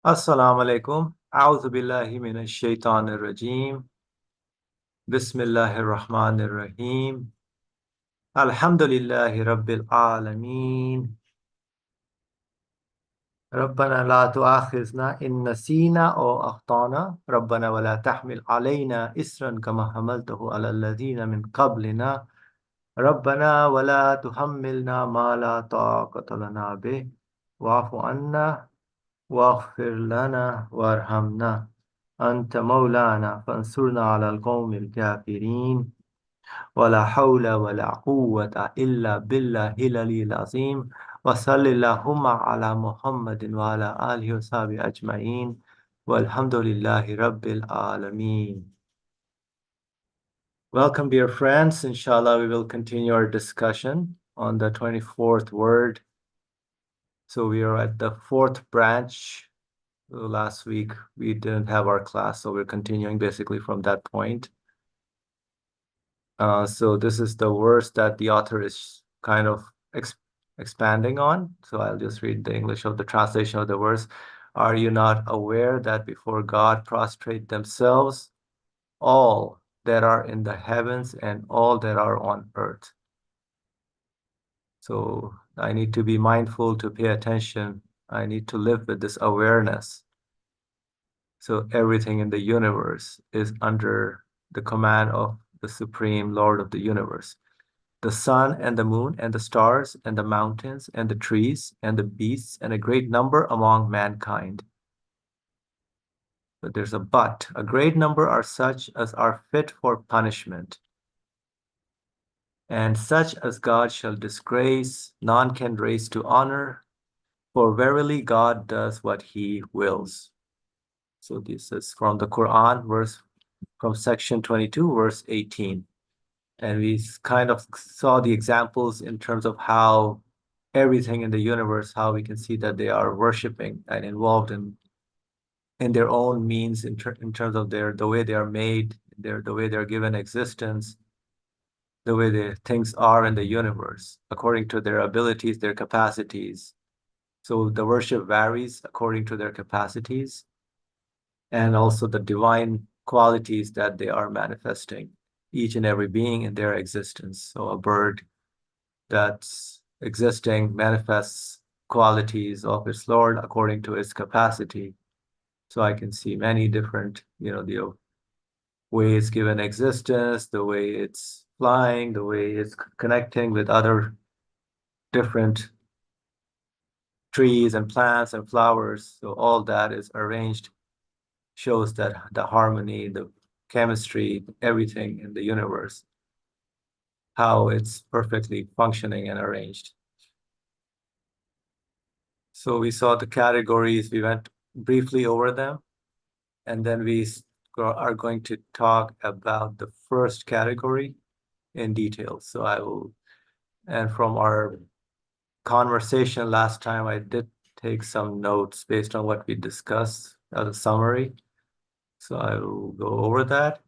Assalamu alaikum. A'udhu billahi minash shaitanir rajim. Bismillahir rahmanir rahim. Alhamdulillahi rabbil alameen. ربنا لا تؤاخذنا إن نسينا أو أخطأنا ربنا ولا تحمل علينا إسرا كما حملته على الذين من قبلنا ربنا ولا تحملنا ما لا طاقة لنا به واعف عنا واغفر لنا وارحمنا أنت مولانا فانصرنا على القوم الكافرين ولا حول ولا قوة إلا بالله العلي العظيم وصل اللهم على محمد وعلى آله وصحبه أجمعين والحمد لله رب العالمين. Welcome, dear friends. Inshallah, we will continue our discussion on the 24th word. So we are at the fourth branch. Last week we didn't have our class, so we're continuing basically from that point. So this is the verse that the author is kind of expanding on. So I'll just read the English of the translation of the verse. Are you not aware that before God prostrate themselves all that are in the heavens and all that are on earth? So I need to be mindful to pay attention. I need to live with this awareness. So everything in the universe is under the command of the Supreme Lord of the universe. The sun and the moon and the stars and the mountains and the trees and the beasts and a great number among mankind. But there's a but. A great number are such as are fit for punishment, and such as God shall disgrace, none can raise to honor, for verily God does what he wills. So this is from the Quran, from section 22, verse 18. And we kind of saw the examples in terms of how everything in the universe, how we can see that they are worshiping and involved in their own means in terms of the way they are made, the way they're given existence, the way the things are in the universe, according to their abilities, their capacities. So the worship varies according to their capacities and also the divine qualities that they are manifesting, each and every being in their existence. So a bird that's existing manifests qualities of its Lord according to its capacity. So I can see many different, the way it's given existence, the way it's flying, the way it's connecting with other different trees and plants and flowers. So all that is arranged, shows that the harmony, the chemistry, everything in the universe, how it's perfectly functioning and arranged. So we saw the categories, we went briefly over them, and then we are going to talk about the first category in detail. So I will, and from our conversation last time, I did take some notes based on what we discussed as a summary. So I will go over that.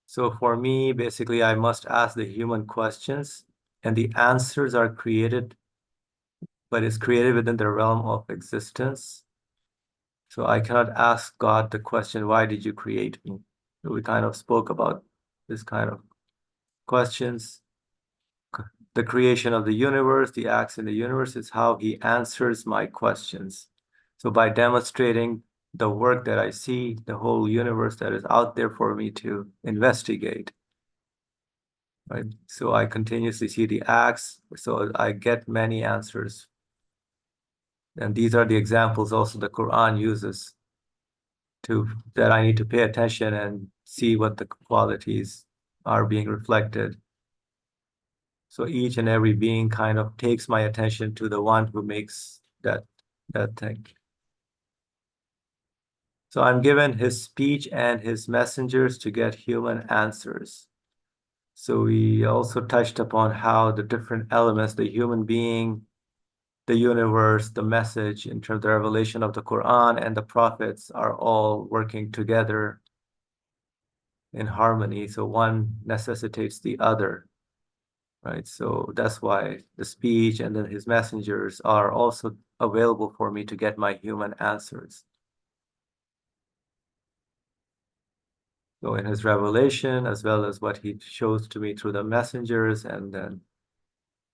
So for me, basically, I must ask the human questions, and the answers are created, but it's created within the realm of existence. So I cannot ask God the question, why did you create me? So we kind of spoke about this kind of questions. The creation of the universe, the acts in the universe is how he answers my questions. So by demonstrating the work that I see, the whole universe that is out there for me to investigate, right? So I continuously see the acts, so I get many answers. And these are the examples also the Quran uses that I need to pay attention and see what the qualities are being reflected. So each and every being kind of takes my attention to the one who makes that thing. So I'm given his speech and his messengers to get human answers. So we also touched upon how the different elements, the human being, the universe, the message in terms of the revelation of the Quran and the prophets are all working together in harmony. So one necessitates the other, right? So that's why the speech and then his messengers are also available for me to get my human answers. So in his revelation, as well as what he shows to me through the messengers, and then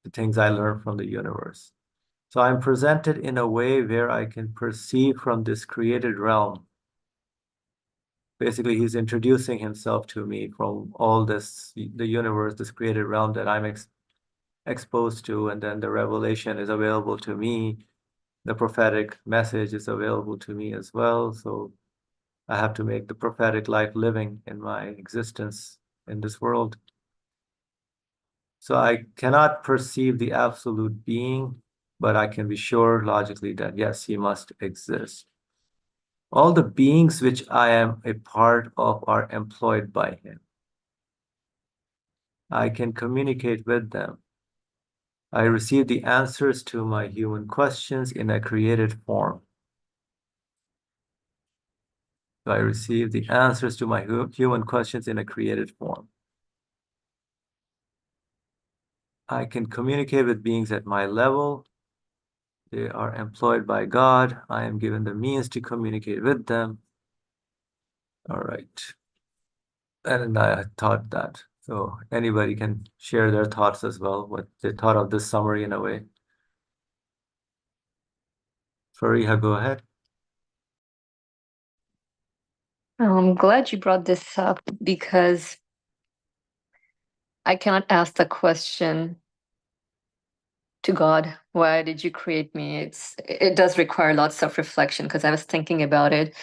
the things I learn from the universe. So I'm presented in a way where I can perceive from this created realm. Basically, he's introducing himself to me from all this, the universe, this created realm that I'm exposed to, and then the revelation is available to me. The prophetic message is available to me as well. So I have to make the prophetic life living in my existence in this world. So I cannot perceive the absolute being, but I can be sure logically that yes, he must exist. All the beings which I am a part of are employed by him. I can communicate with them. I receive the answers to my human questions in a created form. I receive the answers to my human questions in a created form. I can communicate with beings at my level. They are employed by God. I am given the means to communicate with them. All right. And I thought that. So anybody can share their thoughts as well, what they thought of this summary in a way. Fariha, go ahead. I'm glad you brought this up because I cannot ask the question to God, why did you create me? It does require lots of reflection because I was thinking about it.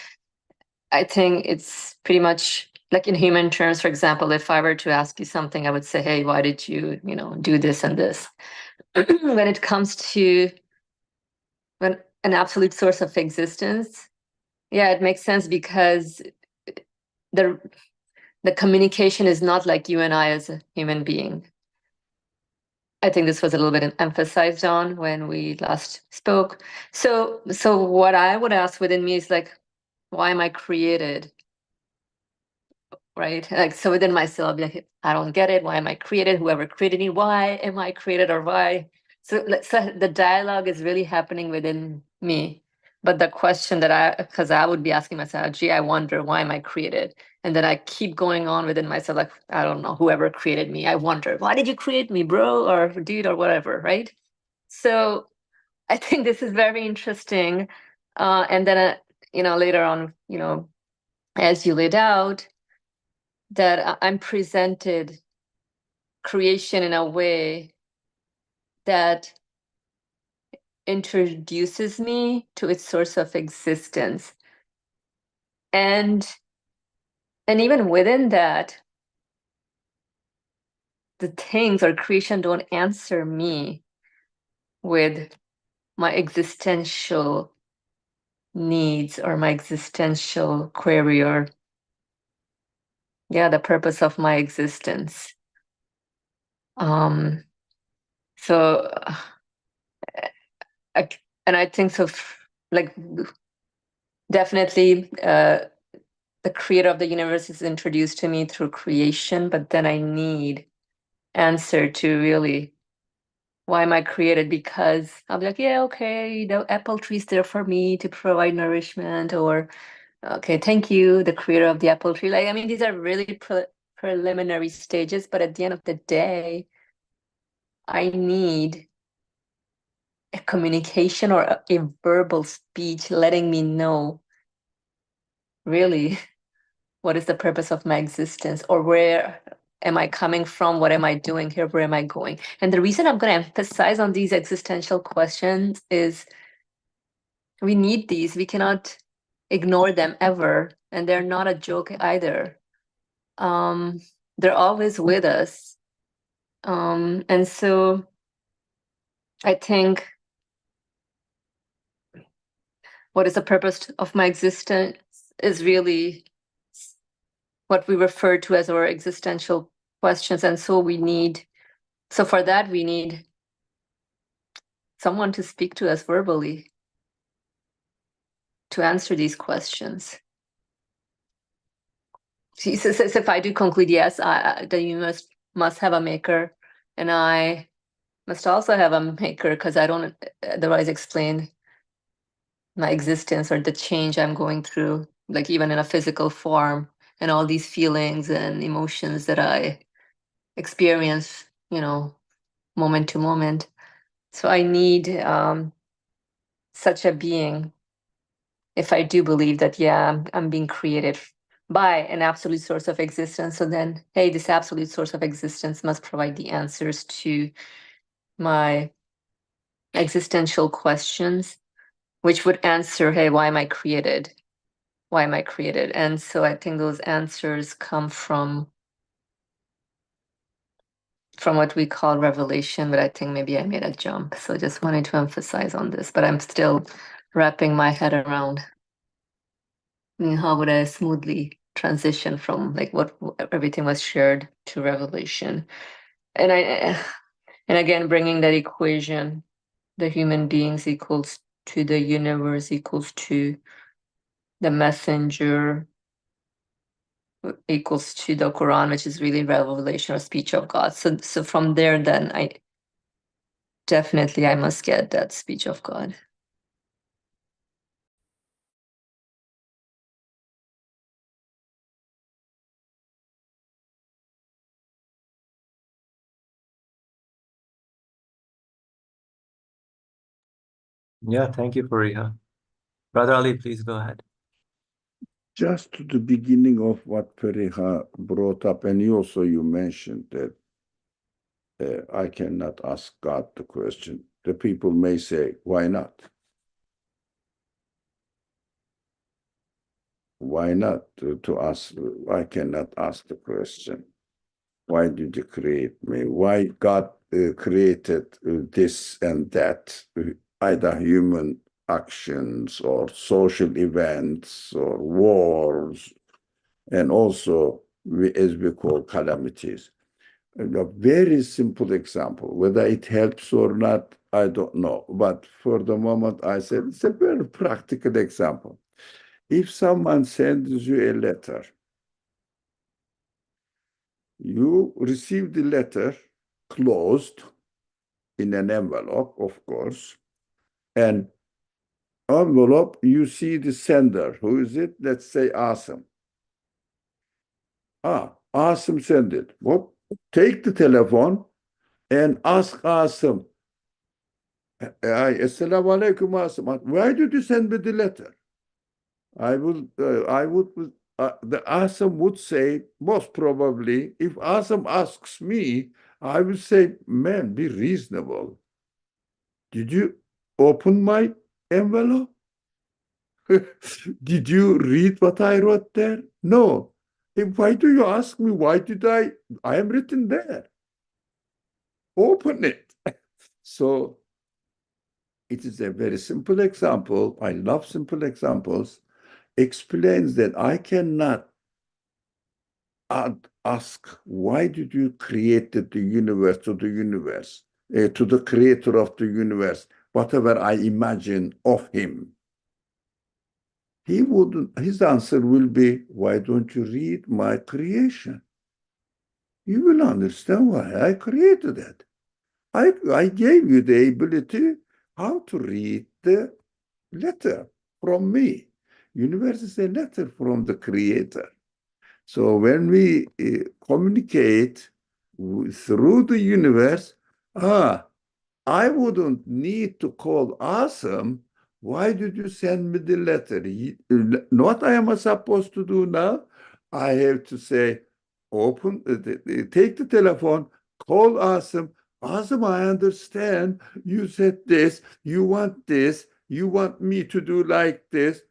I think it's pretty much like in human terms, for example, if I were to ask you something, I would say, hey, why did you, do this and this? When it comes to when an absolute source of existence, yeah, it makes sense because the the communication is not like you and I as a human being. I think this was a little bit emphasized on when we last spoke. So what I would ask within me is like, why am I created? Right? Like, so within myself, like, I don't get it. Why am I created? Whoever created me, why am I created, or why? So the dialogue is really happening within me. But the question that because I would be asking myself, gee, I wonder, why am I created? And then I keep going on within myself, like, I don't know, whoever created me, I wonder, why did you create me, bro, or dude, or whatever, right? So I think this is very interesting. And then, later on, as you laid out, that I'm presented creation in a way that introduces me to its source of existence. And even within that, the things or creation don't answer me with my existential needs or my existential query or the purpose of my existence. So I, and I think so, like, definitely the creator of the universe is introduced to me through creation, but then I need answer to really why am I created? Because I'll be like, yeah, okay, the apple tree's there for me to provide nourishment, or okay, thank you, the creator of the apple tree. Like, I mean, these are really preliminary stages, but at the end of the day, I need a communication or a verbal speech letting me know really what is the purpose of my existence, or where am I coming from? What am I doing here? Where am I going? And the reason I'm going to emphasize on these existential questions is we need these. We cannot ignore them ever. And they're not a joke either. Um, they're always with us. And so I think, what is the purpose of my existence is really what we refer to as our existential questions. And so for that, we need someone to speak to us verbally to answer these questions. She says, if I do conclude, yes, the universe must have a maker, and I must also have a maker because I don't otherwise explain my existence or the change I'm going through, like even in a physical form. and all these feelings and emotions that I experience, moment to moment. So I need such a being, if I do believe that, yeah, I'm being created by an absolute source of existence. So then, hey, this absolute source of existence must provide the answers to my existential questions, which would answer, hey, why am I created? Why am I created? And so I think those answers come from what we call revelation, but I think maybe I made a jump. So just wanted to emphasize on this, but I'm still wrapping my head around how would I smoothly transition from like what everything was shared to revelation. And and again, bringing that equation, the human beings equals to the universe equals to the messenger equals to the Quran, which is really revelation or speech of God. So from there, then I must get that speech of God. Yeah, thank you, Fariha. Brother Ali, please go ahead. Just to the beginning of what Fariha brought up, and you mentioned that I cannot ask God the question. The people may say, why not? Why not to ask? I cannot ask the question. Why did you create me? Why God created this and that, either human actions or social events or wars, and also as we call calamities. A very simple example. Whether it helps or not, I don't know. But for the moment, I said it's a very practical example. If someone sends you a letter, you receive the letter closed in an envelope, of course, and envelope, you see the sender. Who is it? Let's say Asim. Asim sent it. Well, take the telephone and ask Asim, Assalamu alaikum, Asim. Why did you send me the letter? I would, the Asim would say, most probably, if Asim asks me, I would say, man, be reasonable. Did you open my envelope? Did you read what I wrote there? No. Why do you ask me? Why did I am written there. Open it. So it is a very simple example. I love simple examples. Explains that I cannot ask, why did you create the universe to the universe, to the creator of the universe, whatever I imagine of him? He wouldn't, his answer will be, why don't you read my creation? You will understand why I created it. I gave you the ability how to read the letter from me. Universe is a letter from the creator. So when we communicate through the universe, I wouldn't need to call Awesome. Why did you send me the letter? What I am supposed to do now? I have to say, take the telephone, call Awesome. Awesome, I understand. You said this, you want this, you want me to do like this.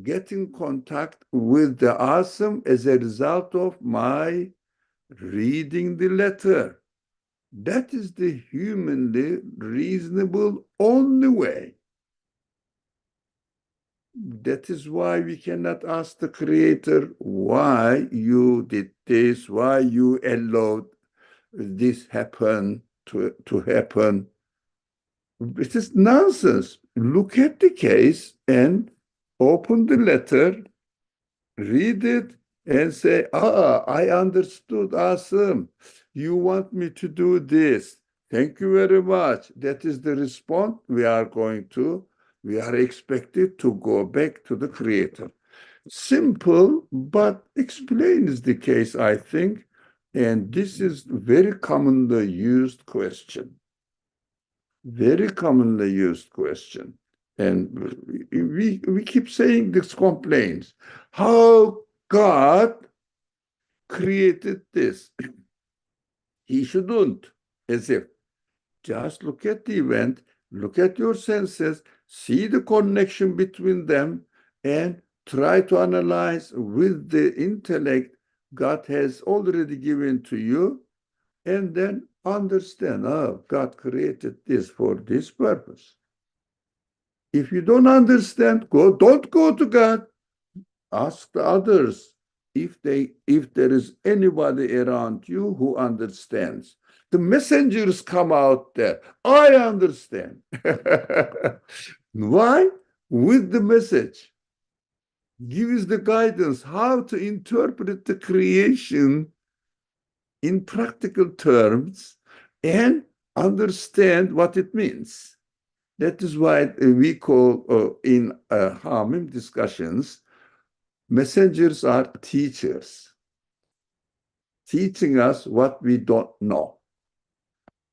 Get in contact with the Awesome as a result of my reading the letter. That is the humanly reasonable only way. That is why we cannot ask the Creator why you did this, why you allowed this happen to happen. It is nonsense. Look at the case and open the letter, read it, and say, I understood, awesome. You want me to do this. Thank you very much. That is the response we are expected to go back to the Creator. Simple, but explains the case, I think. And this is very commonly used question. Very commonly used question. And we keep saying this complaints. How God created this? He shouldn't, as if just look at the event, look at your senses, see the connection between them, and try to analyze with the intellect God has already given to you, and then understand, oh, God created this for this purpose. If you don't understand, don't go to God. Ask the others if there is anybody around you who understands. The messengers come out there. I understand. Why? With the message. Gives the guidance how to interpret the creation in practical terms and understand what it means. That is why we call in Hamim discussions, messengers are teachers, teaching us what we don't know.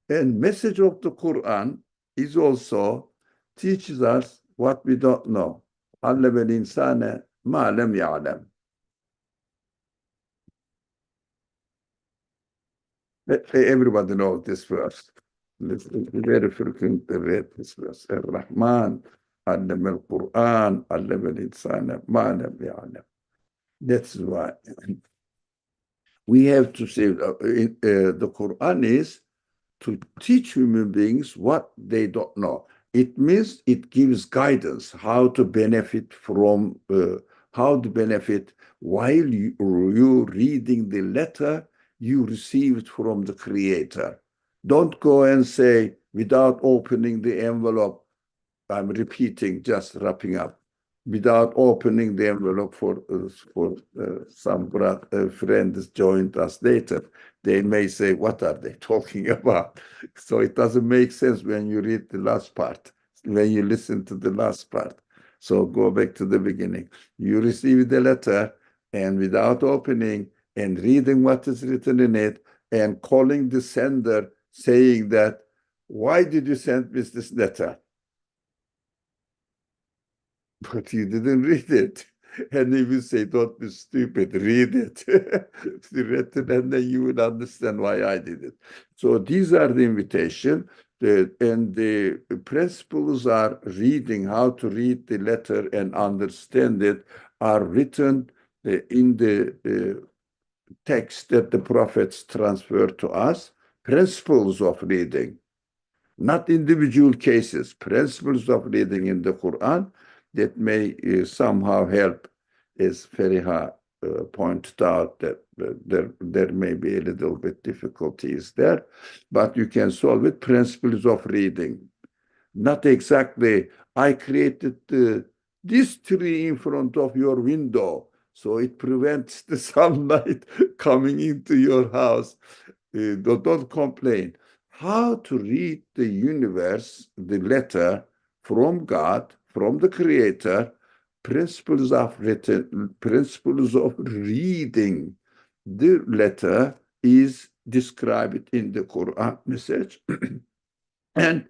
And message of the Quran is also teaches us what we don't know. عَلَّمَ الْإِنسَانَ مَا لَمْ يَعْلَمْ. Everybody knows this verse. Very frequently read this verse. Ar-Rahman, علم القرآن, علم الإنسان ما لم يعلم. That's why we have to say the Quran is to teach human beings what they don't know. It means it gives guidance how to benefit from, how to benefit while you reading the letter you received from the Creator. Don't go and say, without opening the envelope, I'm repeating, just wrapping up, without opening the envelope for some friends joined us later, they may say, what are they talking about? So it doesn't make sense when you read the last part, when you listen to the last part. So go back to the beginning. You receive the letter, and without opening and reading what is written in it, and calling the sender, saying that, why did you send me this letter? But you didn't read it. And he will say, don't be stupid, read it. And then you will understand why I did it. So these are the invitation. And the principles are reading, how to read the letter and understand it, are written in the text that the prophets transfer to us, principles of reading, not individual cases, principles of reading in the Quran that may somehow help, as Feriha pointed out, that there may be a little bit difficulties there, but you can solve it, principles of reading. Not exactly, I created this tree in front of your window, so it prevents the sunlight coming into your house. Don't complain. How to read the universe, the letter from God, from the Creator, principles of reading the letter is described in the Quran message. And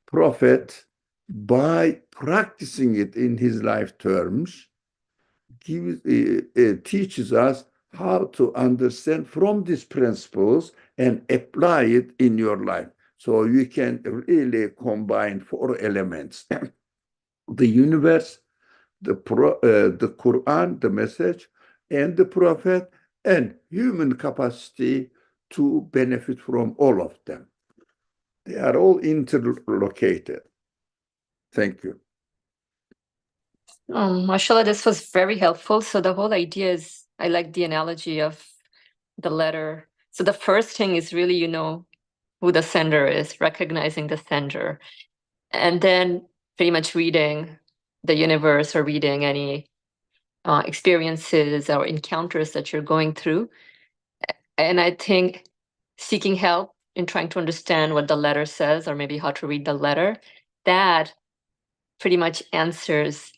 Prophet, by practicing it in his life terms, teaches us how to understand from these principles and apply it in your life. So you can really combine 4 elements: the universe, the Quran, the message, and the prophet, and human capacity to benefit from all of them. They are all interlocated. Thank you. Mashallah, this was very helpful. So the whole idea is, I like the analogy of the letter. So the first thing is really, who the sender is, recognizing the sender. And then pretty much reading the universe or reading any experiences or encounters that you're going through. And I think seeking help in trying to understand what the letter says, or maybe how to read the letter, that pretty much answers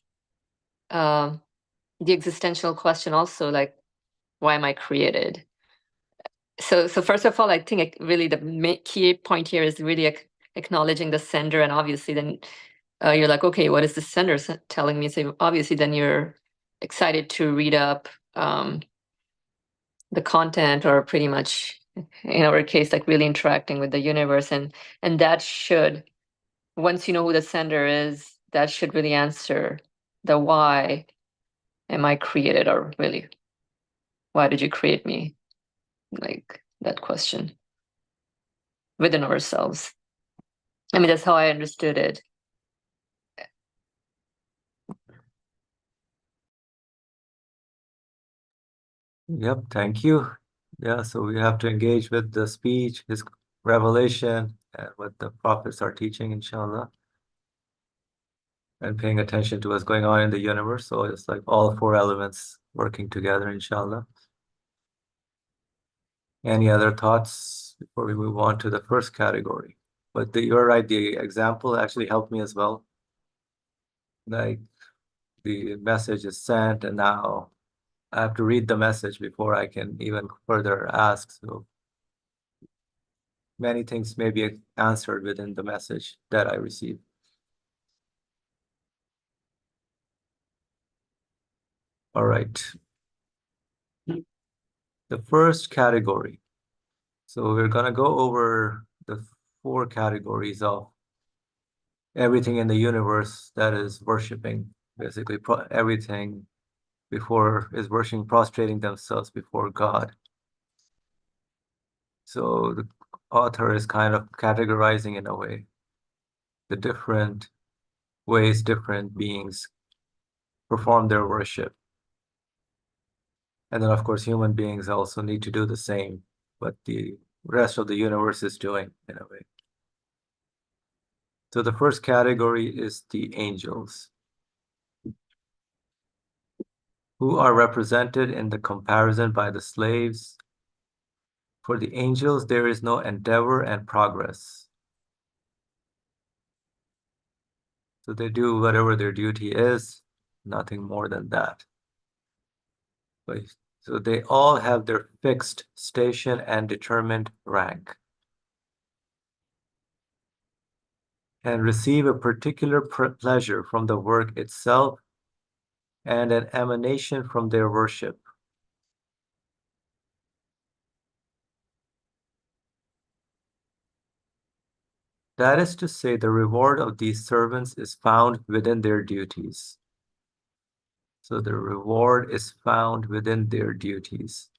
the existential question also, like, why am I created? So first of all, I think really the key point here is really acknowledging the sender, and obviously then you're like, okay, what is the sender telling me? So obviously then you're excited to read up the content, or pretty much in our case, like really interacting with the universe, and that should, once you know who the sender is, that should really answer the why am I created, or really, why did you create me? Like that question within ourselves. I mean, that's how I understood it. Yep, thank you. Yeah, so we have to engage with the speech, his revelation, and what the prophets are teaching, inshallah, and paying attention to what's going on in the universe. So it's like all four elements working together, inshallah. Any other thoughts before we move on to the first category? But you're right, the example actually helped me as well. Like the message is sent, and now I have to read the message before I can even further ask. So many things may be answered within the message that I received. All right. The first category. So we're going to go over the four categories of everything in the universe that is worshiping, basically everything before is worshiping, prostrating themselves before God. So the author is kind of categorizing in a way the different ways different beings perform their worship. And then, of course, human beings also need to do the same, but the rest of the universe is doing in a way. So the first category is the angels, who are represented in the comparison by the slaves. For the angels, there is no endeavor and progress. So they do whatever their duty is, nothing more than that. So they all have their fixed station and determined rank, and receive a particular pleasure from the work itself and an emanation from their worship. That is to say, the reward of these servants is found within their duties. So the reward is found within their duties.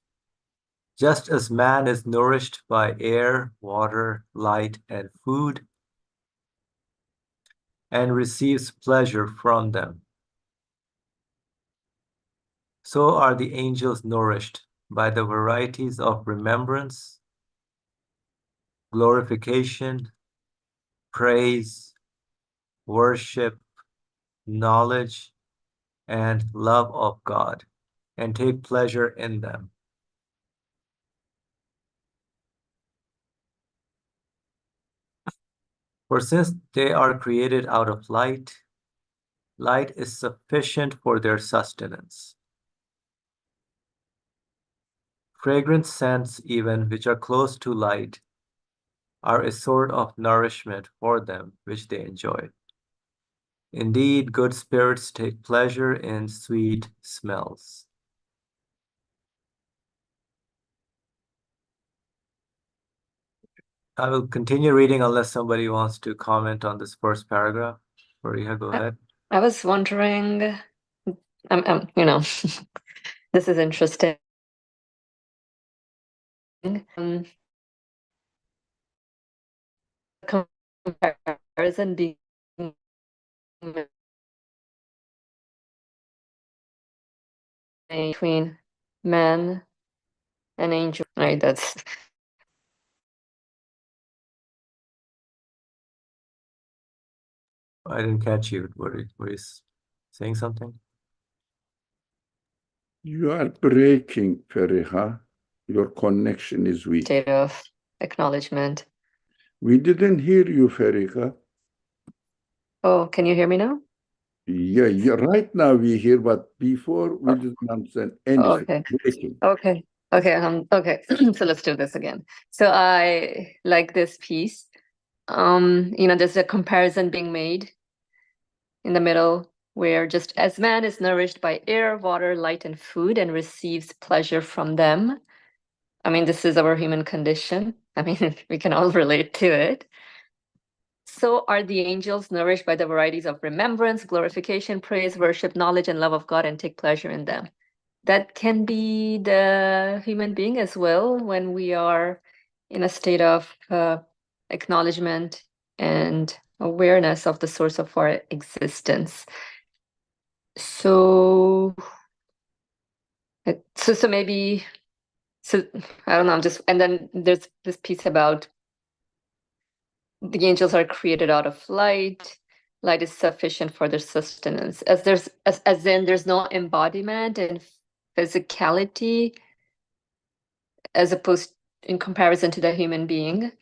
Just as man is nourished by air, water, light, and food, and receives pleasure from them, so are the angels nourished by the varieties of remembrance, glorification, praise, worship, knowledge, and love of God, and take pleasure in them. For since they are created out of light, light is sufficient for their sustenance. Fragrant scents, even which are close to light, are a sort of nourishment for them which they enjoy. Indeed, good spirits take pleasure in sweet smells. I will continue reading unless somebody wants to comment on this first paragraph. Fariha, go ahead. I was wondering, you know, this is interesting. Comparison being between man and angel, right? That's I didn't catch you. Were you saying something? You are breaking, Fariha. Your connection is weak. state of acknowledgement. We didn't hear you, Fariha. Oh, can you hear me now? Yeah, right now we hear, but before we didn't understand anything. Okay. Breaking. Okay. Okay. So let's do this again. So I like this piece. There's a comparison being made in the middle where just as man is nourished by air, water, light, and food and receives pleasure from them. I mean, this is our human condition. I mean, we can all relate to it. So are the angels nourished by the varieties of remembrance, glorification, praise, worship, knowledge, and love of God, and take pleasure in them. That can be the human being as well when we are in a state of acknowledgement and awareness of the source of our existence. So, so maybe, so I don't know, and then there's this piece about the angels are created out of light. Light is sufficient for their sustenance. As in there's no embodiment and physicality as opposed in comparison to the human being.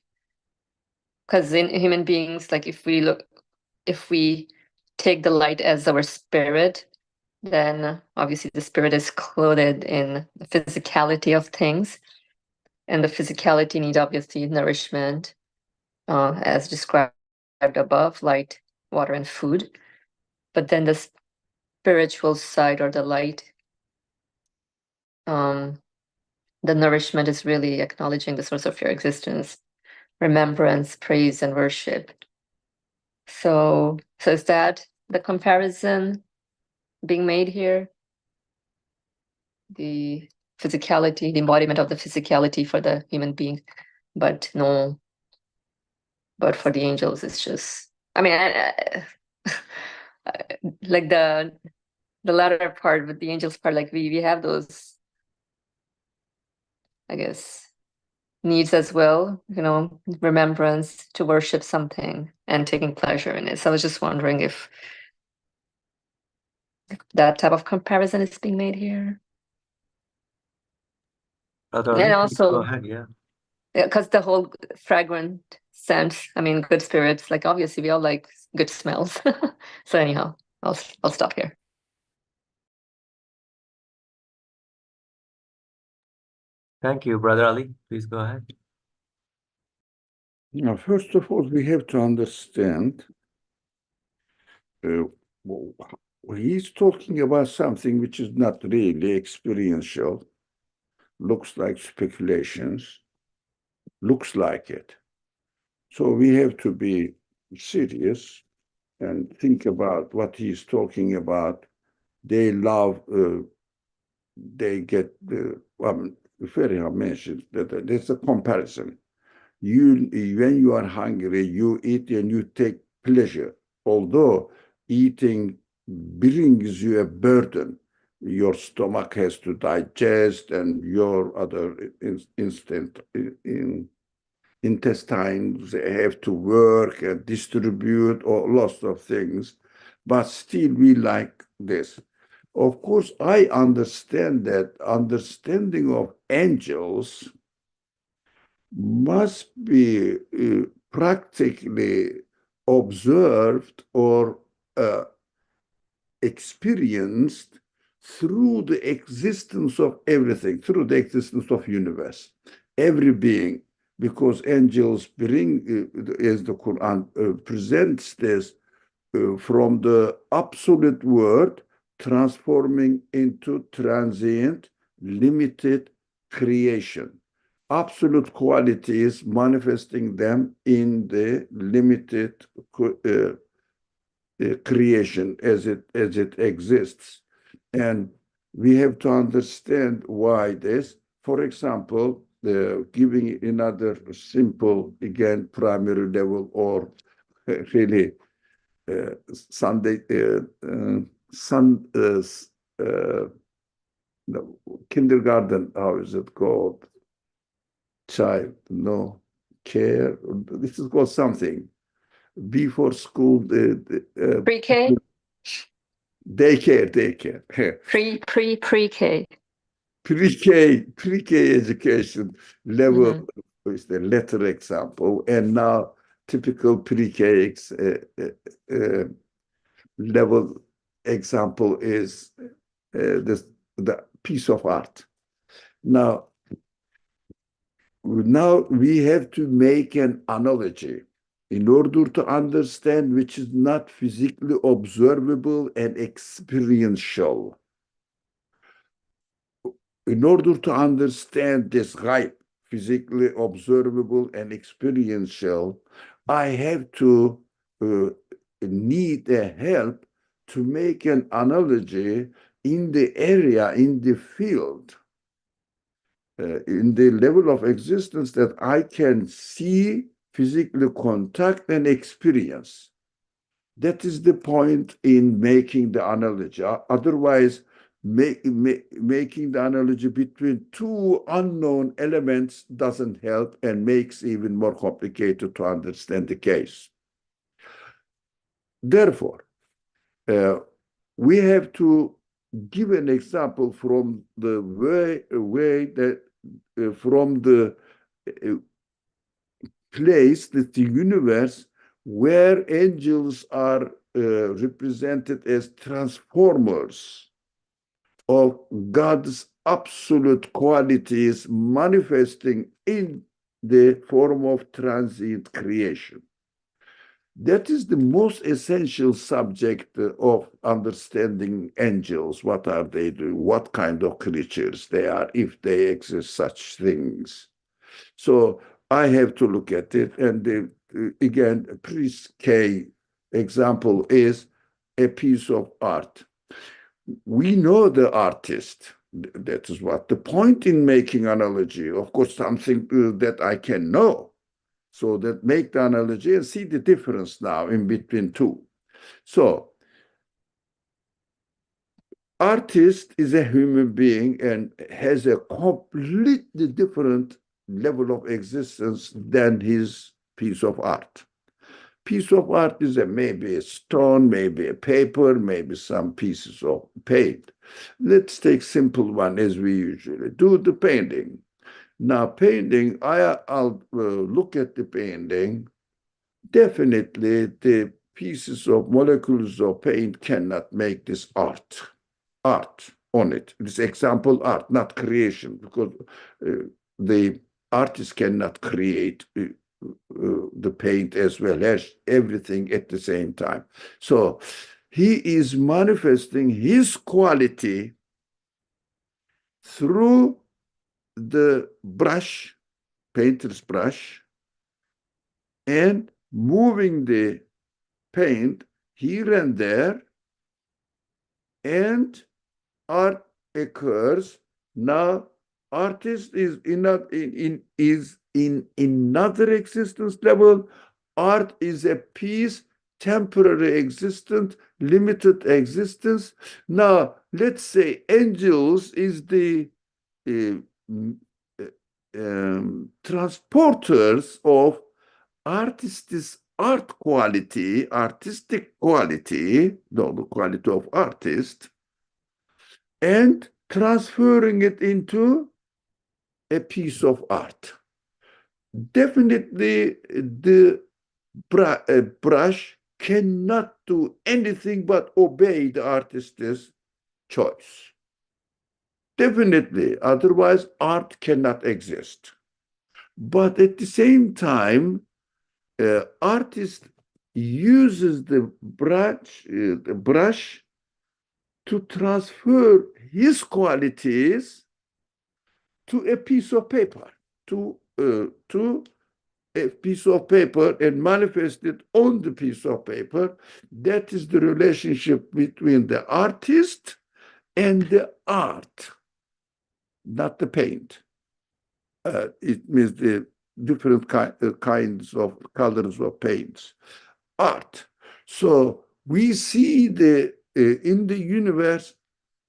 Because in human beings, like if we take the light as our spirit, then obviously the spirit is clothed in the physicality of things. And the physicality needs obviously nourishment, as described above, light, water, and food. But then the spiritual side or the light, the nourishment is really acknowledging the source of your existence, remembrance, praise, and worship. So is that the comparison being made here? The physicality, the embodiment of the physicality for the human being, but for the angels, it's just, I mean, like the latter part with the angels part, like we have those, I guess, needs as well, remembrance, to worship something and taking pleasure in it. So I was just wondering if that type of comparison is being made here. Brother And Ali, go also, ahead, yeah. because the whole fragrant scent, I mean, good spirits, like obviously we all like good smells. So anyhow, I'll stop here. Thank you, Brother Ali. Please go ahead. Now, first of all, we have to understand he's talking about something which is not really experiential, looks like speculations, looks like it. So we have to be serious and think about what he's talking about. They love, they get, Feriham mentioned that there's a comparison. When you are hungry, you eat and you take pleasure. Although eating brings you a burden, your stomach has to digest and your other intestines have to work and distribute or lots of things, but still we like this. Of course, I understand that understanding of angels must be practically observed or experienced through the existence of everything, through the existence of universe, every being, because angels bring, as the Quran presents this, from the absolute word, transforming into transient, limited creation. Absolute qualities manifesting them in the limited creation as it exists. And we have to understand why this. For example, giving another simple, again, primary level or really Sunday, no, kindergarten, how is it called? Child, no, care. This is called something. Before school, Pre-K? Daycare. Pre-K. Pre-K education level is the letter example, and now typical pre-K level example is the piece of art. Now we have to make an analogy in order to understand which is not physically observable and experiential. In order to understand this hype, physically observable and experiential, I have to need a help to make an analogy in the area, in the field, in the level of existence that I can see, physically contact, and experience. That is the point in making the analogy. Otherwise, making the analogy between two unknown elements doesn't help and makes even more complicated to understand the case. Therefore, we have to give an example from the way that from the place that the universe where angels are represented as transformers of God's absolute qualities manifesting in the form of transient creation. That is the most essential subject of understanding angels. What are they doing? What kind of creatures they are, if they exist such things. So I have to look at it. And again, Priest K example is a piece of art. We know the artist. That is what the point in making analogy. Of course, something that I can know. So that make the analogy and see the difference now in between two. So artist is a human being and has a completely different level of existence than his piece of art. Piece of art is maybe a stone, maybe a paper, maybe some pieces of paint. Let's take simple one as we usually do, the painting. Now, painting, I'll look at the painting. Definitely, the pieces of molecules of paint cannot make this art on it. This example art, not creation, because the artist cannot create the paint as well as everything at the same time. So he is manifesting his quality through the brush, painter's brush, and moving the paint here and there, and art occurs. Now, artist is in another existence level. Art is a piece, temporary existence, limited existence. Now, let's say angels is the transporters of artistic quality, the quality of artist, and transferring it into a piece of art. Definitely, the brush cannot do anything but obey the artist's choice. Definitely, otherwise art cannot exist. But at the same time, artist uses the brush to transfer his qualities to a piece of paper, to a piece of paper and manifest it on the piece of paper. That is the relationship between the artist and the art, not the paint. It means the different kinds of colors of paints. Art. So we see the in the universe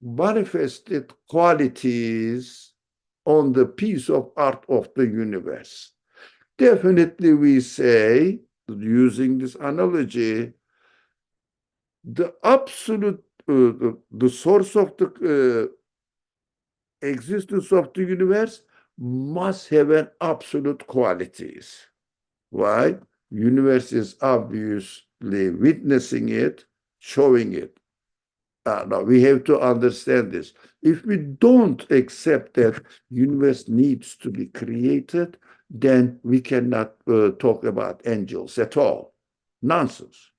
manifested qualities on the piece of art of the universe. Definitely we say, using this analogy, the absolute, the source of the existence of the universe must have an absolute qualities. Why? Universe is obviously witnessing it, showing it. No, we have to understand this. If we don't accept that universe needs to be created, then we cannot talk about angels at all. Nonsense.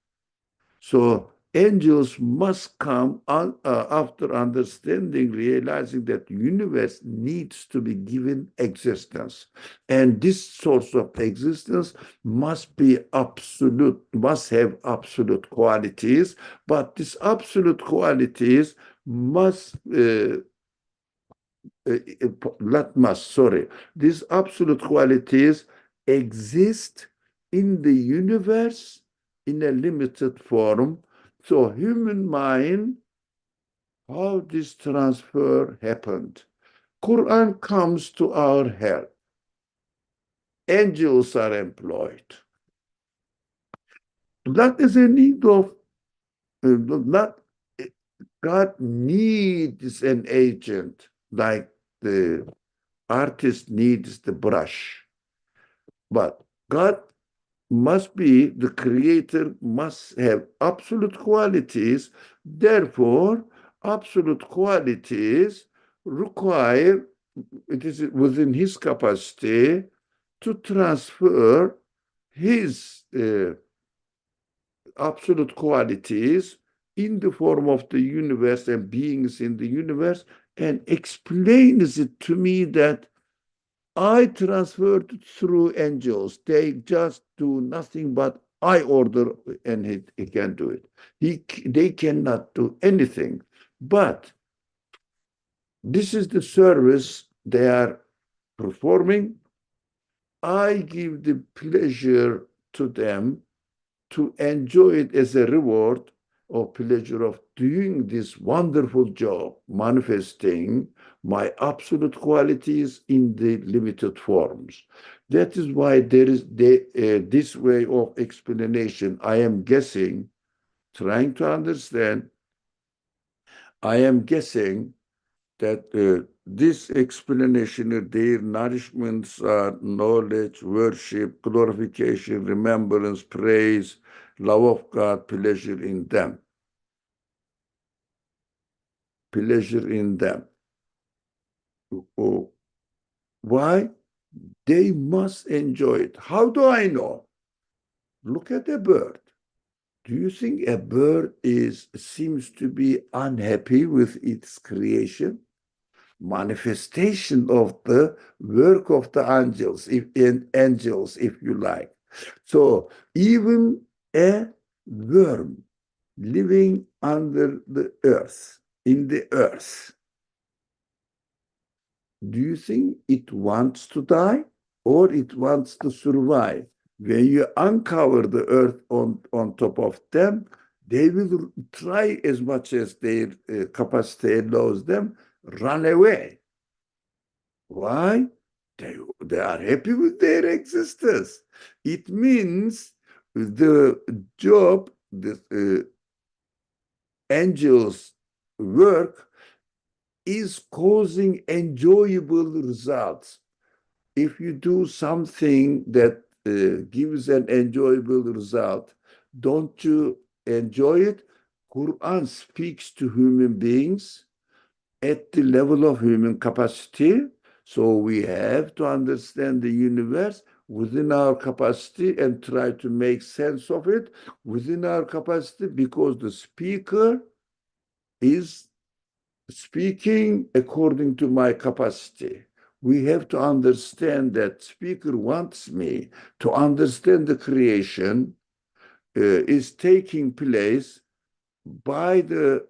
So angels must come after understanding, realizing that the universe needs to be given existence. And this source of existence must be absolute, must have absolute qualities, but these absolute qualities must not must, sorry, these absolute qualities exist in the universe in a limited form. So human mind, how this transfer happened. Quran comes to our help. Angels are employed. That is a need of, not, God needs an agent like the artist needs the brush. But God must be, the creator must have absolute qualities. Therefore, absolute qualities require, it is within his capacity to transfer his absolute qualities in the form of the universe and beings in the universe, and explains it to me that I transferred through angels. They just do nothing but I order and he can do it. They cannot do anything. But this is the service they are performing. I give the pleasure to them to enjoy it as a reward or pleasure of doing this wonderful job, manifesting my absolute qualities in the limited forms. That is why there is this way of explanation. I am guessing, trying to understand, I am guessing that this explanation, their nourishments are knowledge, worship, glorification, remembrance, praise, love of God, pleasure in them. Pleasure in them. Oh, why? They must enjoy it. How do I know? Look at a bird. Do you think a bird seems to be unhappy with its creation? Manifestation of the work of the angels, if you like. So even a worm living under the earth, in the earth, do you think it wants to die or it wants to survive? When you uncover the earth on top of them, they will try as much as their capacity allows them, run away. Why? They are happy with their existence. It means the job, the angels' work is causing enjoyable results. If you do something that gives an enjoyable result, don't you enjoy it? Quran speaks to human beings at the level of human capacity. So we have to understand the universe within our capacity and try to make sense of it within our capacity, because the speaker is speaking according to my capacity. We have to understand that speaker wants me to understand the creation is taking place by the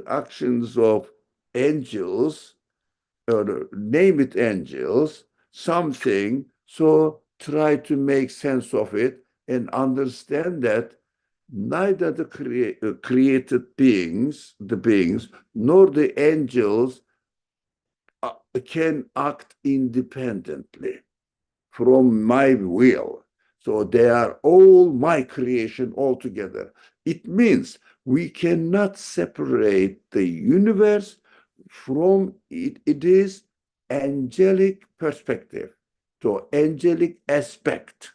actions of angels, or name it angels, something. So try to make sense of it and understand that neither the created beings, the beings, nor the angels can act independently from my will. So they are all my creation altogether. It means we cannot separate the universe from it. It is angelic perspective. So angelic aspect.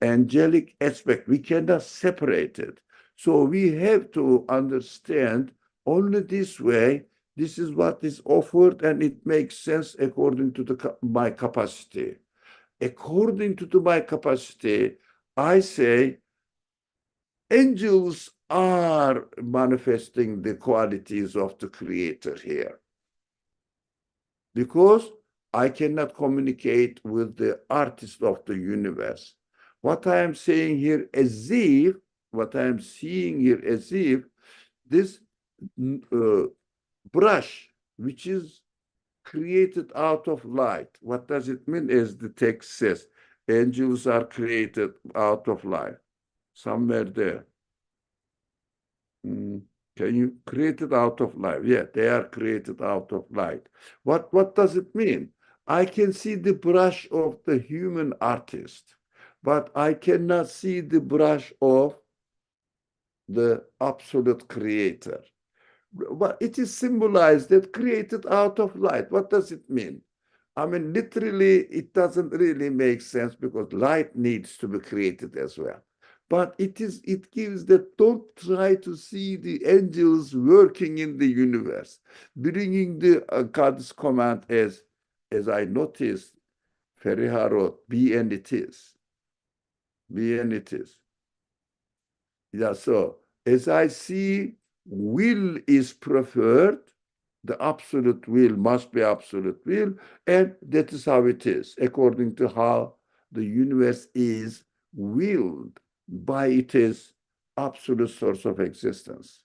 Angelic aspect. We cannot separate it. So we have to understand only this way. This is what is offered, and it makes sense according to my capacity. According to my capacity, I say angels are manifesting the qualities of the Creator here. Because I cannot communicate with the artist of the universe. What I am saying here as if, what I am seeing here as if this brush, which is created out of light. What does it mean? As the text says, angels are created out of light. Somewhere there. Can you create it out of light? Yeah, they are created out of light. What does it mean? I can see the brush of the human artist, but I cannot see the brush of the absolute creator. But it is symbolized that created out of light. What does it mean? I mean, literally, it doesn't really make sense because light needs to be created as well. But it gives that don't try to see the angels working in the universe, bringing the God's command as I noticed, Feriha wrote, be and it is. Be and it is. Yeah, so as I see, will is preferred. The absolute will must be absolute will, and that is how it is, according to how the universe is willed by its absolute source of existence.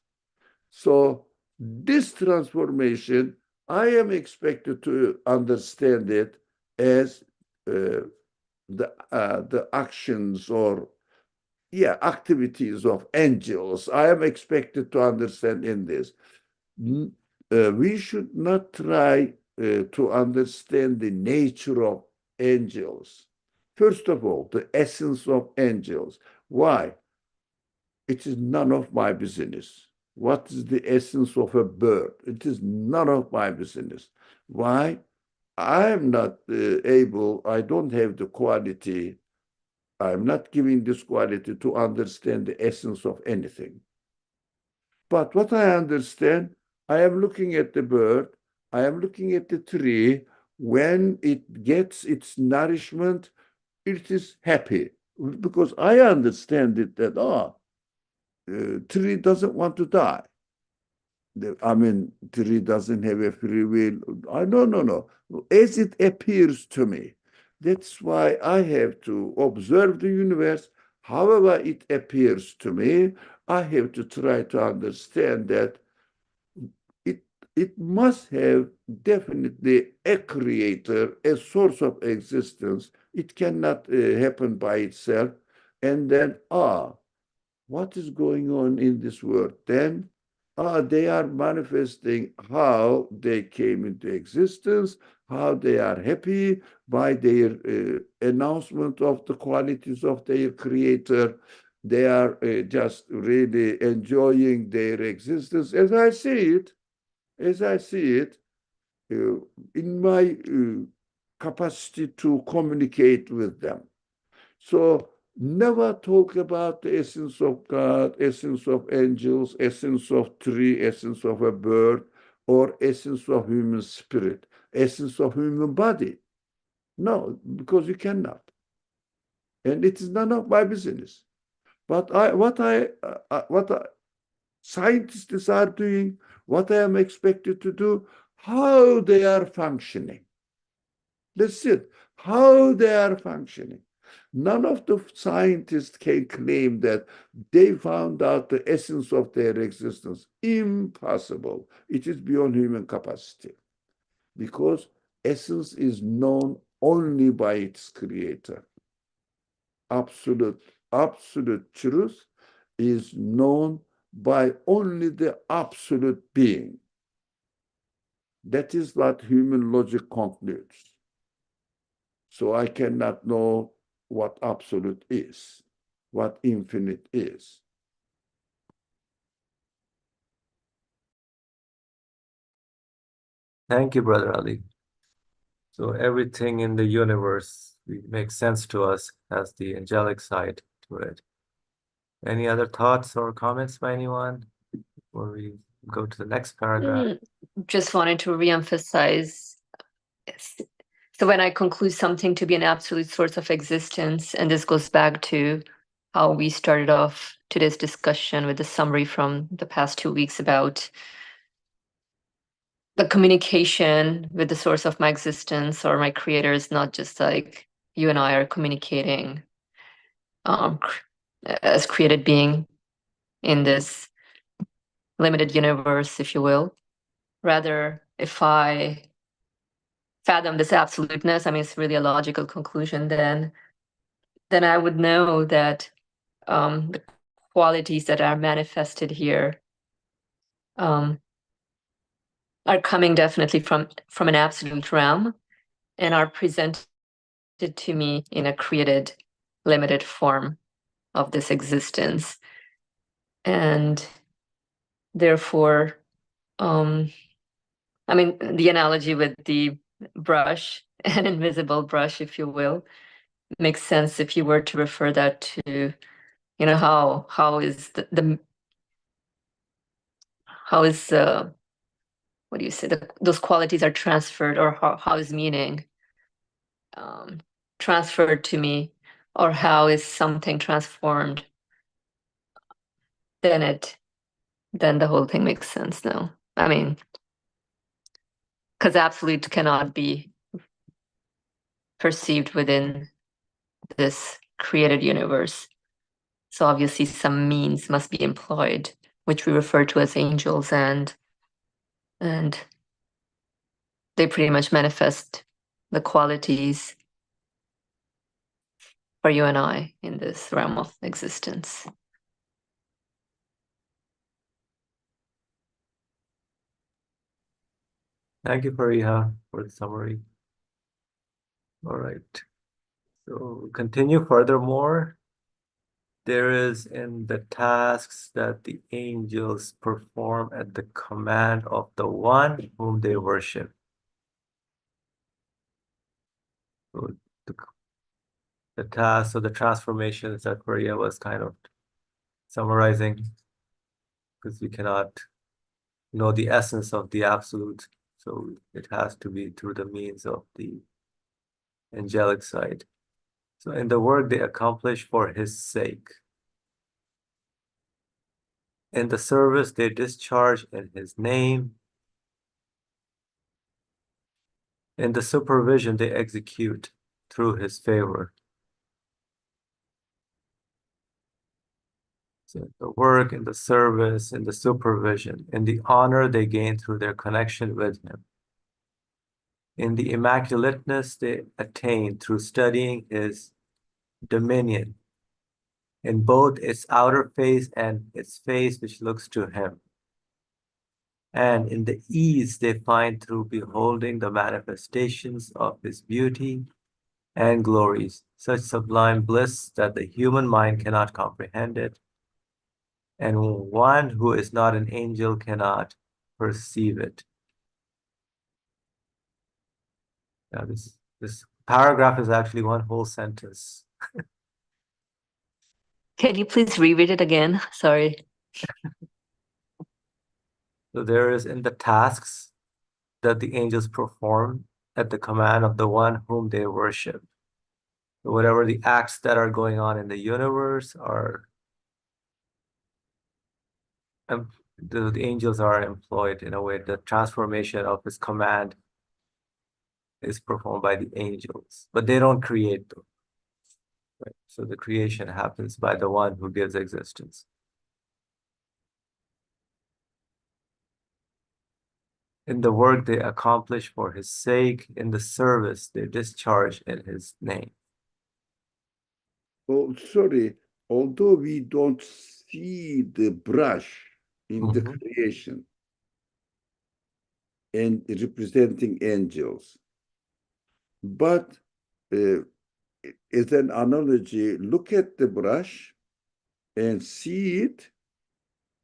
So this transformation, I am expected to understand it as the actions or activities of angels. I am expected to understand in this. We should not try to understand the nature of angels. First of all, the essence of angels. Why? It is none of my business. What is the essence of a bird? It is none of my business. Why? I am not I don't have the quality, I'm not giving this quality to understand the essence of anything. But what I understand, I am looking at the bird, I am looking at the tree. When it gets its nourishment, it is happy because I understand it that, tree doesn't want to die. I mean, tree doesn't have a free will. No. As it appears to me. That's why I have to observe the universe. However it appears to me, I have to try to understand that it must have definitely a creator, a source of existence. It cannot happen by itself. And then, what is going on in this world? Then, they are manifesting how they came into existence, how they are happy by their announcement of the qualities of their creator. They are just really enjoying their existence as I see it, in my capacity to communicate with them. So never talk about the essence of God, essence of angels, essence of tree, essence of a bird, or essence of human spirit, essence of human body. No, because you cannot. And it is none of my business. But what scientists are doing, what I am expected to do, how they are functioning. That's it, how they are functioning. None of the scientists can claim that they found out the essence of their existence. Impossible. It is beyond human capacity. Because essence is known only by its creator. Absolute truth is known by only the absolute being. That is what human logic concludes. So I cannot know what absolute is, what infinite is. Thank you, Brother Ali. So everything in the universe makes sense to us as the angelic side to it. Any other thoughts or comments by anyone before we go to the next paragraph? Just wanted to reemphasize. So when I conclude something to be an absolute source of existence, and this goes back to how we started off today's discussion with the summary from the past 2 weeks about the communication with the source of my existence or my creator is not just like you and I are communicating as created being in this limited universe, if you will. Rather, if I fathom this absoluteness, I mean, it's really a logical conclusion, then I would know that the qualities that are manifested here are coming definitely from an absolute realm and are presented to me in a created, limited form of this existence. And therefore, I mean, the analogy with the brush, an invisible brush, if you will, makes sense if you were to refer that to, you know, how is how is what do you say, those qualities are transferred, or how is meaning transferred to me, or how is something transformed, then the whole thing makes sense now. I mean, because absolute cannot be perceived within this created universe. So obviously some means must be employed, which we refer to as angels, and they pretty much manifest the qualities for you and I in this realm of existence. Thank you, Fariha, for the summary. All right. So continue furthermore. There is in the tasks that the angels perform at the command of the one whom they worship. So the tasks or the transformations that Maria was kind of summarizing, because we cannot know the essence of the absolute, so it has to be through the means of the angelic side. So in the work they accomplish for his sake. In the service they discharge in his name. In the supervision they execute through his favor. So the work, in the service, in the supervision, in the honor they gain through their connection with him. In the immaculateness they attain through studying his dominion, in both its outer face and its face which looks to him. And in the ease they find through beholding the manifestations of his beauty and glories, such sublime bliss that the human mind cannot comprehend it, and one who is not an angel cannot perceive it. Now, this paragraph is actually one whole sentence. Can you please reread it again? Sorry. So there is in the tasks that the angels perform at the command of the one whom they worship. So whatever the acts that are going on in the universe are, the angels are employed in a way. The transformation of his command is performed by the angels, but they don't create them. Right? So the creation happens by the one who gives existence. In the work they accomplish for his sake, in the service they discharge in his name. Oh, sorry. Although we don't see the brush in the creation and representing angels, but as an analogy, look at the brush and see it.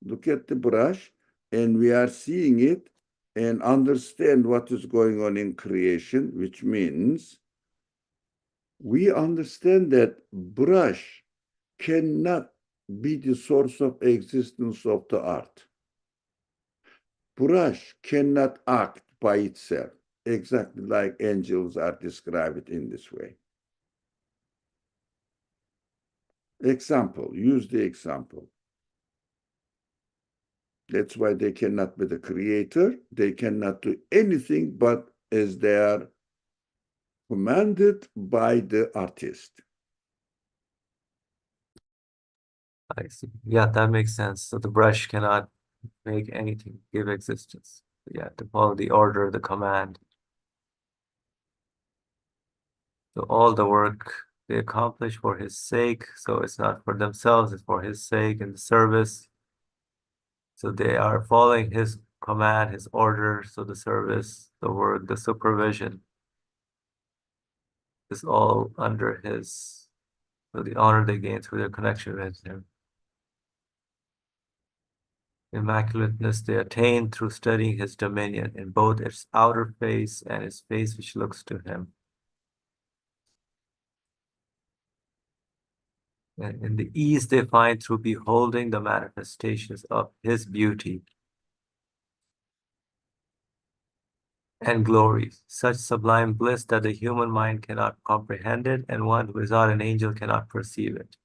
Look at the brush, and we are seeing it and understand what is going on in creation, which means we understand that brush cannot be the source of existence of the art. Brush cannot act by itself, exactly like angels are described in this way. Example, use the example. That's why they cannot be the creator. They cannot do anything but as they are commanded by the artist. I see. Yeah, that makes sense. So the brush cannot make anything, give existence. Yeah, to follow the order, the command. So all the work they accomplish for his sake. So it's not for themselves, it's for his sake and the service. So they are following his command, his order. So the service, the work, the supervision is all under his, so the honor they gain through their connection with him. Immaculateness they attain through studying his dominion in both its outer face and its face which looks to him. And in the ease they find through beholding the manifestations of his beauty and glories, such sublime bliss that the human mind cannot comprehend it, and one who is not an angel cannot perceive it.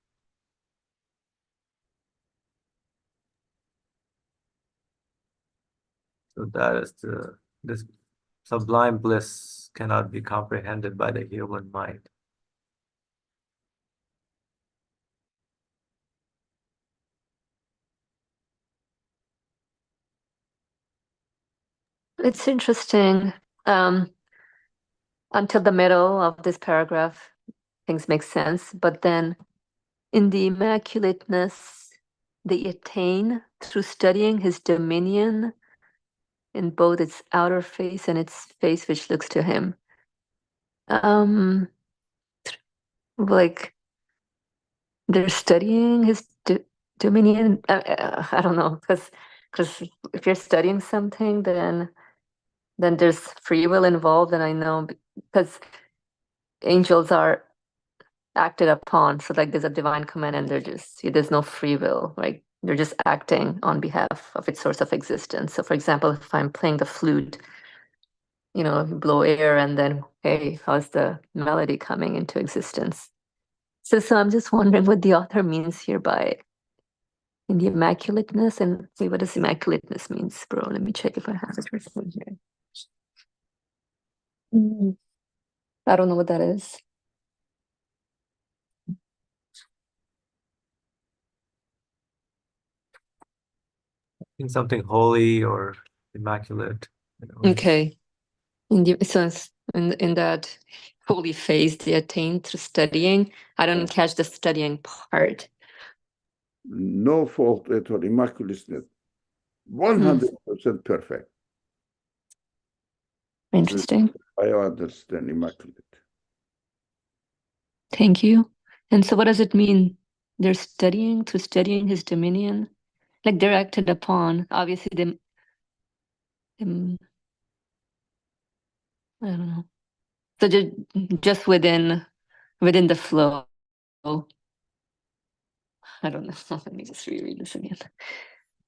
So that is this sublime bliss cannot be comprehended by the human mind. It's interesting. Until the middle of this paragraph, things make sense. But then in the immaculateness they attain through studying his dominion in both its outer face and its face which looks to him. Like they're studying his dominion. I don't know, because if you're studying something, then there's free will involved, and I know because angels are acted upon. So like there's a divine command and there's no free will, right? They're just acting on behalf of its source of existence. So for example, if I'm playing the flute, you blow air and then, hey, how's the melody coming into existence? So I'm just wondering what the author means here by in the immaculateness, and wait, what does immaculateness means, bro? Let me check if I have it written here. I don't know what that is. In something holy or immaculate. Okay. So in that holy phase they attain through studying. I don't catch the studying part. No fault at all, immaculateness. 100% perfect. Interesting. I understand immaculate. Thank you. And so what does it mean? They're studying through studying his dominion? Like they're acted upon. Obviously, I don't know. So just within the flow. I don't know. Let me just reread this again.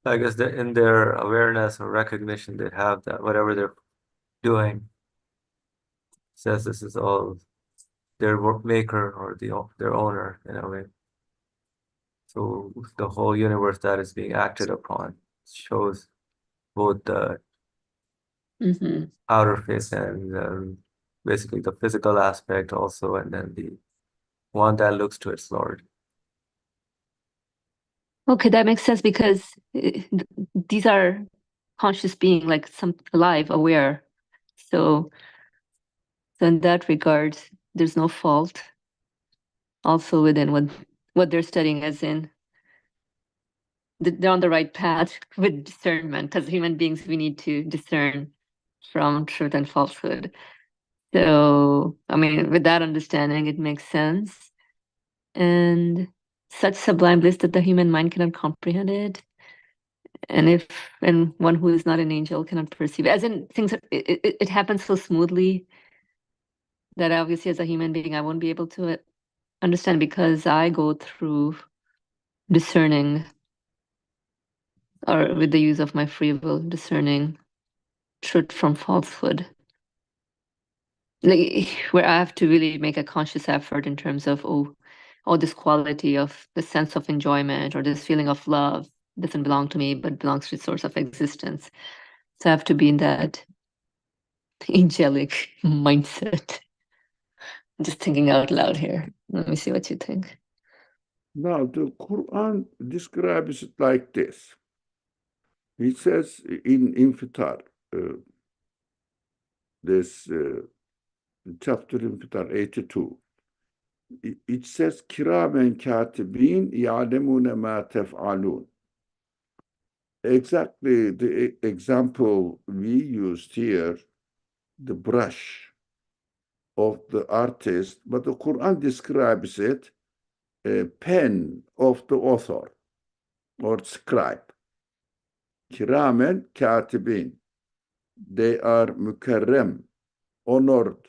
I guess that in their awareness or recognition, they have that whatever they're doing says this is all their work maker or their owner in a way. So the whole universe that is being acted upon shows both the outer face and basically the physical aspect also, and then the one that looks to its Lord. Okay, that makes sense because these are conscious being, like some alive, aware. So in that regard, there's no fault also within what they're studying, as in they're on the right path with discernment, because human beings, we need to discern from truth and falsehood. So, I mean, with that understanding, it makes sense. And such sublime bliss that the human mind cannot comprehend it. And one who is not an angel cannot perceive it. As in things, it happens so smoothly that obviously as a human being, I won't be able to understand because I go through discerning, or with the use of my free will, discerning truth from falsehood. Like, where I have to really make a conscious effort in terms of, this quality of the sense of enjoyment or this feeling of love doesn't belong to me, but belongs to the source of existence. So I have to be in that angelic mindset. Just thinking out loud here. Let me see what you think. Now, the Quran describes it like this. It says in Infitar, this chapter Infitar 82, it says, Kiramen katibin ya'lemune ma tef'alun. Exactly the example we used here, the brush of the artist, but the Quran describes it, a pen of the author or scribe. Kiramen katibin. They are mukarram, honored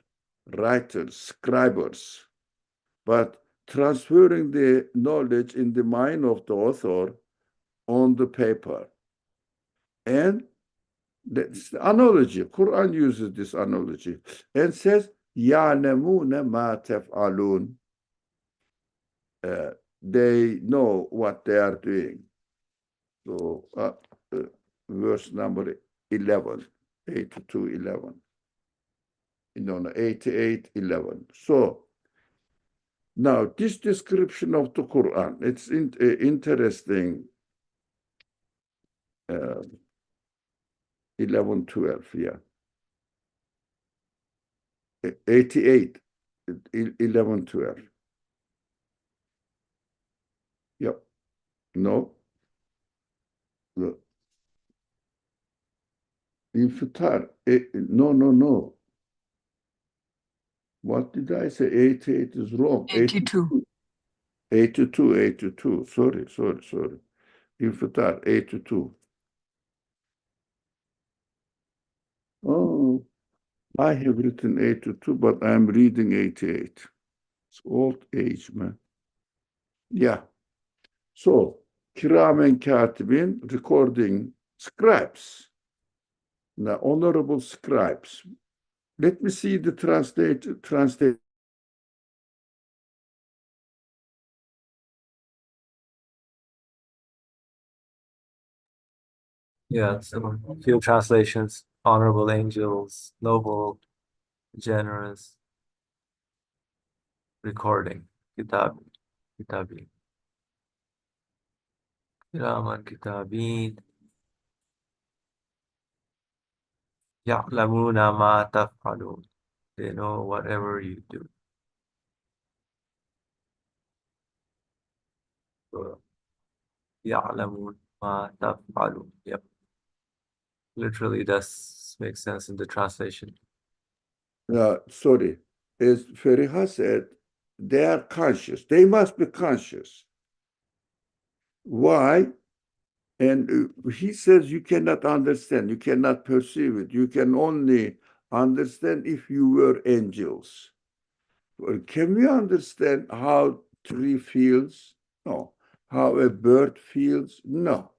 writers, scribers, but transferring the knowledge in the mind of the author on the paper. And that's the analogy. Quran uses this analogy and says, يَعْلَمُونَ مَا تَفْعَلُونَ. They know what they are doing. So verse number 11, 82, 11. No, 88, 11. So now this description of the Quran, it's interesting. 11, 12, yeah. 88, 11, 12. Yep. No. Infitar. No. What did I say? 88 is wrong. 82. 82. Sorry. Infitar, 82. Oh, I have written 82, but I'm reading 88. It's old age, man. Yeah. So, kiramen katibin, recording scribes. Now, honorable scribes. Let me see the translate. Yeah, so a few translations: honorable angels, noble, generous, recording, kitabi, kiraman kitabin, ya'lamuna ma taf'alun. They know whatever you do. So, ya'lamun ma taf'alun. Yep. Literally, does make sense in the translation. Sorry. As Feriha said, they are conscious. They must be conscious. Why? And he says you cannot understand, you cannot perceive it. You can only understand if you were angels. Well, can we understand how tree feels? No. How a bird feels? No.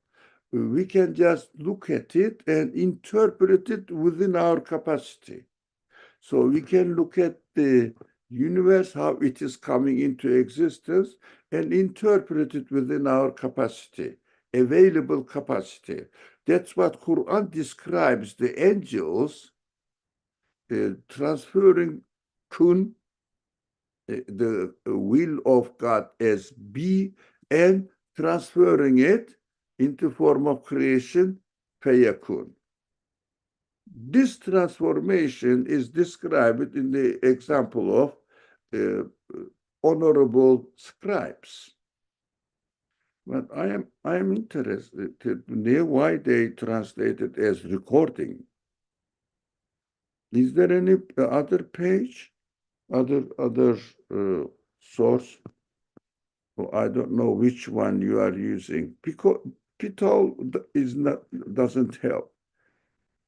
We can just look at it and interpret it within our capacity. So we can look at the universe, how it is coming into existence, and interpret it within our capacity, available capacity. That's what Quran describes the angels transferring kun, the will of God, as be, and transferring it into form of creation, fayakun. This transformation is described in the example of honorable scribes. But I am interested to know why they translate it as recording. Is there any other page, other source? Oh, I don't know which one you are using. Because Pitol doesn't help.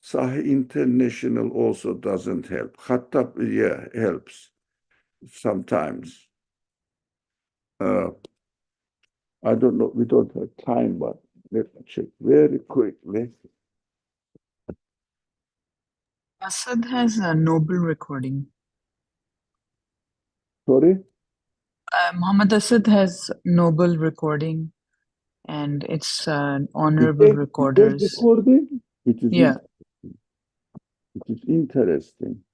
Sahih International also doesn't help. Khattab, yeah, helps sometimes. I don't know, we don't have time, but let me check very quickly. Asad has a noble recording. Sorry? Muhammad Asad has noble recording, and it's honorable It is recorders. recording? Yeah, It is interesting.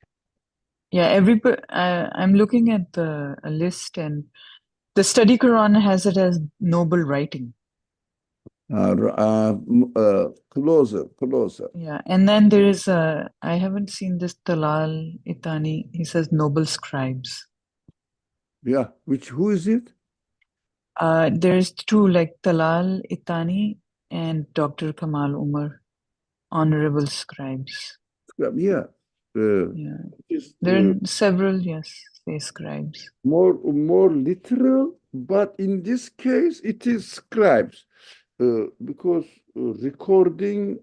yeah. I'm looking at the a list, and the study Quran has it as noble writing. Closer. Yeah, and then there is I haven't seen this Talal Itani. He says noble scribes. Yeah, who is it? There's two, like Talal Itani and Dr. Kamal Umar, honorable scribes. Yeah. Yeah, It's there are several, yes, say scribes. more literal, but in this case, it is scribes. Because recording,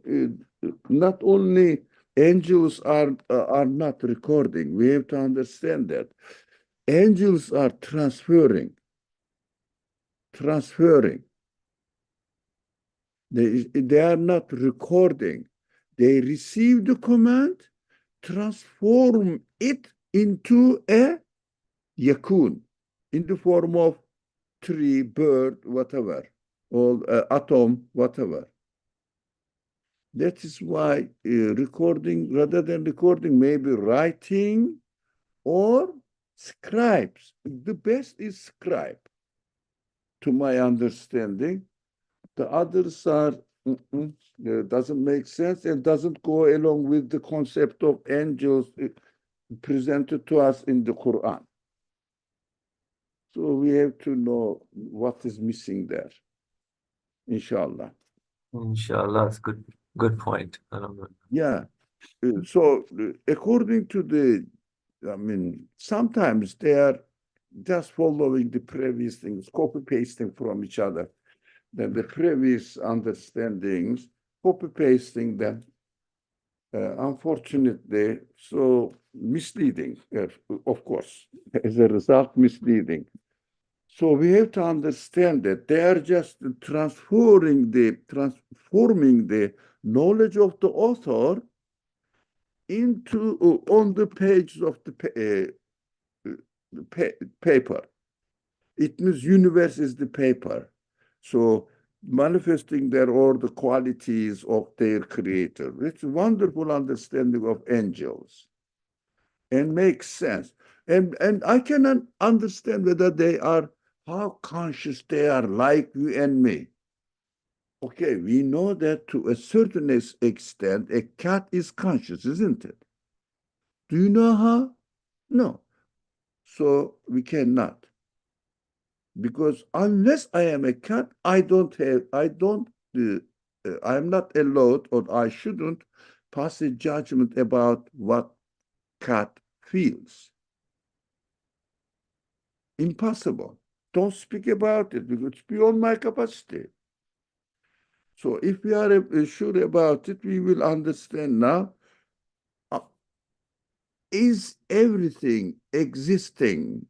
not only angels are not recording. We have to understand that angels are transferring. They are not recording. They receive the command, transform it into a yakun, in the form of tree, bird, whatever, or atom, whatever. That is why recording, rather than recording, maybe writing or scribes. The best is scribe, to my understanding. The others are, doesn't make sense and doesn't go along with the concept of angels presented to us in the Quran. So we have to know what is missing there, inshallah. Inshallah, that's good point. Yeah. So according to sometimes they are just following the previous things, copy pasting from each other. Then the previous understandings, copy pasting them. Unfortunately, so misleading, of course, as a result, misleading. So we have to understand that they are just transforming the knowledge of the author into on the pages of the paper. It means universe is the paper. So manifesting there all the qualities of their creator. It's a wonderful understanding of angels and makes sense. And I cannot understand whether they are, how conscious they are like you and me. Okay, we know that to a certain extent, a cat is conscious, isn't it? Do you know how? No. So we cannot. Because unless I am a cat, I'm not allowed, or I shouldn't pass a judgment about what cat feels. Impossible. Don't speak about it because it's beyond my capacity. So if we are sure about it, we will understand now. Is everything existing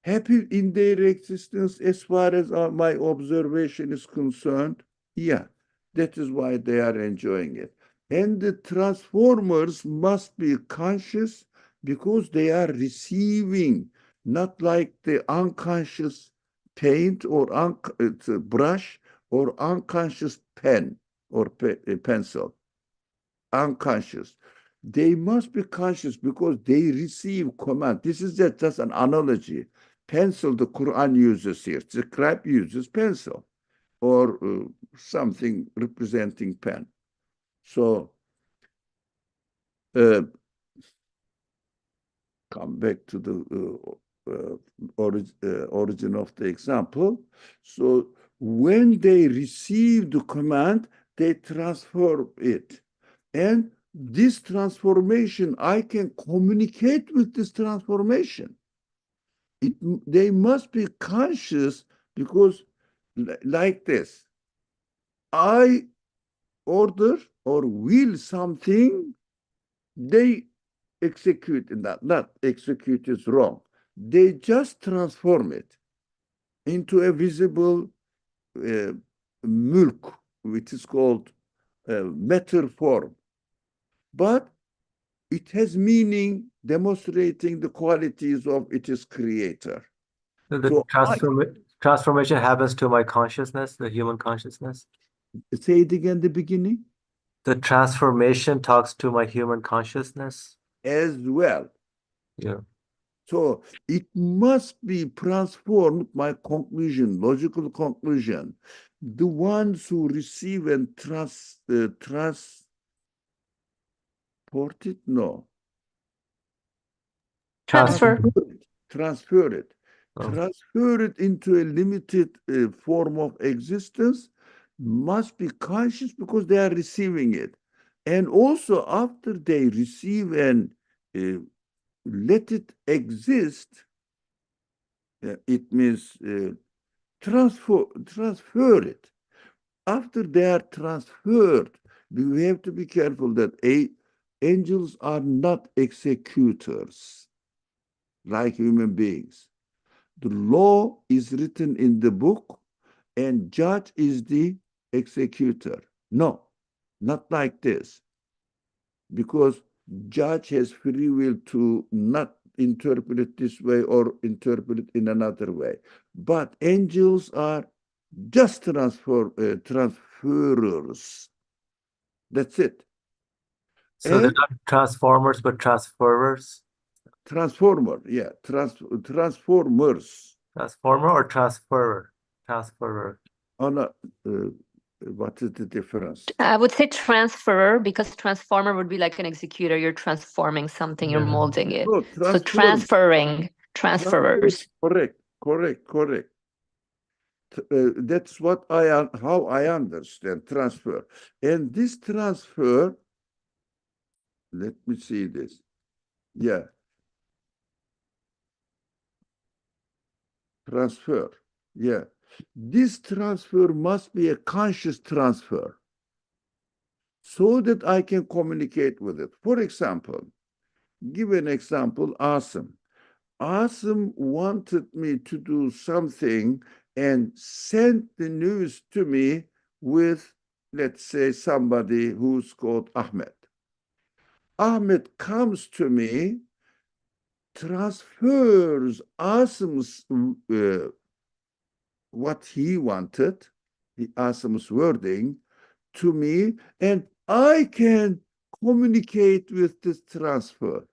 happy in their existence as far as my observation is concerned? Yeah, that is why they are enjoying it. And the transformers must be conscious because they are receiving, not like the unconscious paint or brush or unconscious pen or pencil. Unconscious. They must be conscious because they receive command. This is just an analogy. Pencil, the Quran uses here. The scribe uses pencil or something representing pen. So come back to the origin of the example. So when they receive the command, they transform it. And this transformation, I can communicate with this transformation. They must be conscious because like this, I order or will something, they execute, not execute is wrong. They just transform it. into a visible mulk, which is called matter form. But it has meaning demonstrating the qualities of its creator. The So transformation happens to my consciousness, the human consciousness. say it again, the beginning. The transformation talks to my human consciousness. As well. Yeah. So it must be transformed, my conclusion, logical conclusion. The ones who receive and transport it, no. Transfer. Transfer it. Oh. Transfer it into a limited form of existence must be conscious because they are receiving it. And also after they receive and let it exist, it means transfer it. After they are transferred, we have to be careful that angels are not executors like human beings. The law is written in the book and judge is the executor. No, not like this. Because judge has free will to not interpret it this way or interpret it in another way. But angels are just transferers. That's it. So they're not transformers, but transferers? Transformer, yeah, transformers. Transformer or transferer? Transferer. Oh, no, what is the difference? I would say transferer because transformer would be like an executor. You're transforming something, you're Yeah. molding it. No, So transferring, transferers. Correct. That's what how I understand transfer. And this transfer, let me see this. Yeah. Transfer. Yeah. This transfer must be a conscious transfer so that I can communicate with it. For example, give an example, Asim. Asim wanted me to do something and sent the news to me with, let's say, somebody who's called Ahmed. Ahmed comes to me, transfers Asim's what he wanted, Asim's wording, to me, and I can communicate with this transfer.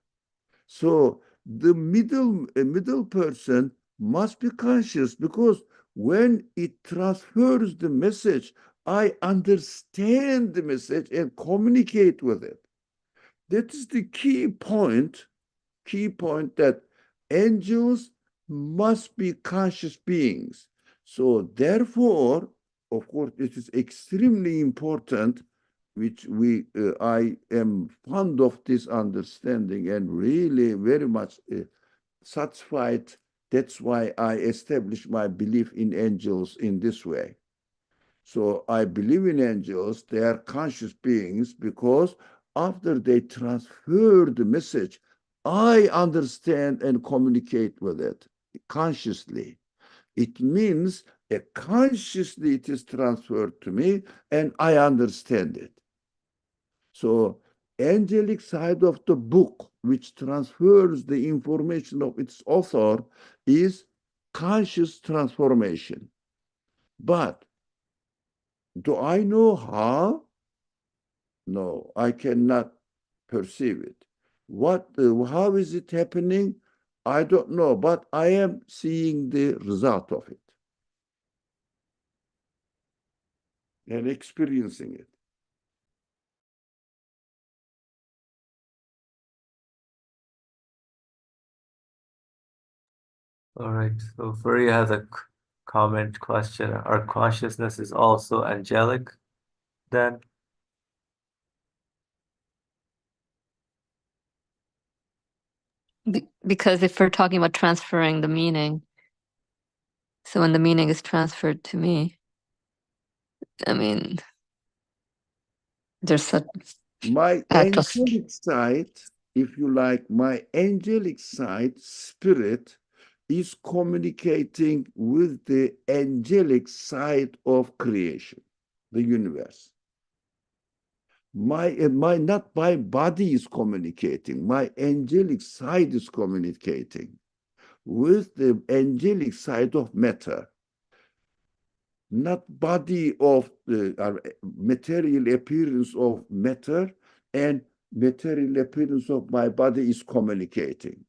So the middle person must be conscious because when it transfers the message, I understand the message and communicate with it. That is the key point that angels must be conscious beings. So therefore, of course, it is extremely important, which I am fond of this understanding and really very much satisfied. That's why I established my belief in angels in this way. So I believe in angels. They are conscious beings because after they transfer the message, I understand and communicate with it consciously. It means that consciously it is transferred to me and I understand it. So angelic side of the book, which transfers the information of its author, is conscious transformation. But do I know how? No, I cannot perceive it. How is it happening? I don't know, but I am seeing the result of it and experiencing it. All right. So Furi has a comment question. Our consciousness is also angelic then? Because if we're talking about transferring the meaning, so when the meaning is transferred to me, I mean, there's such My just angelic side, if you like, my angelic side, spirit, is communicating with the angelic side of creation, the universe. Not my body is communicating, my angelic side is communicating with the angelic side of matter, not body of the material appearance of matter, and material appearance of my body is communicating.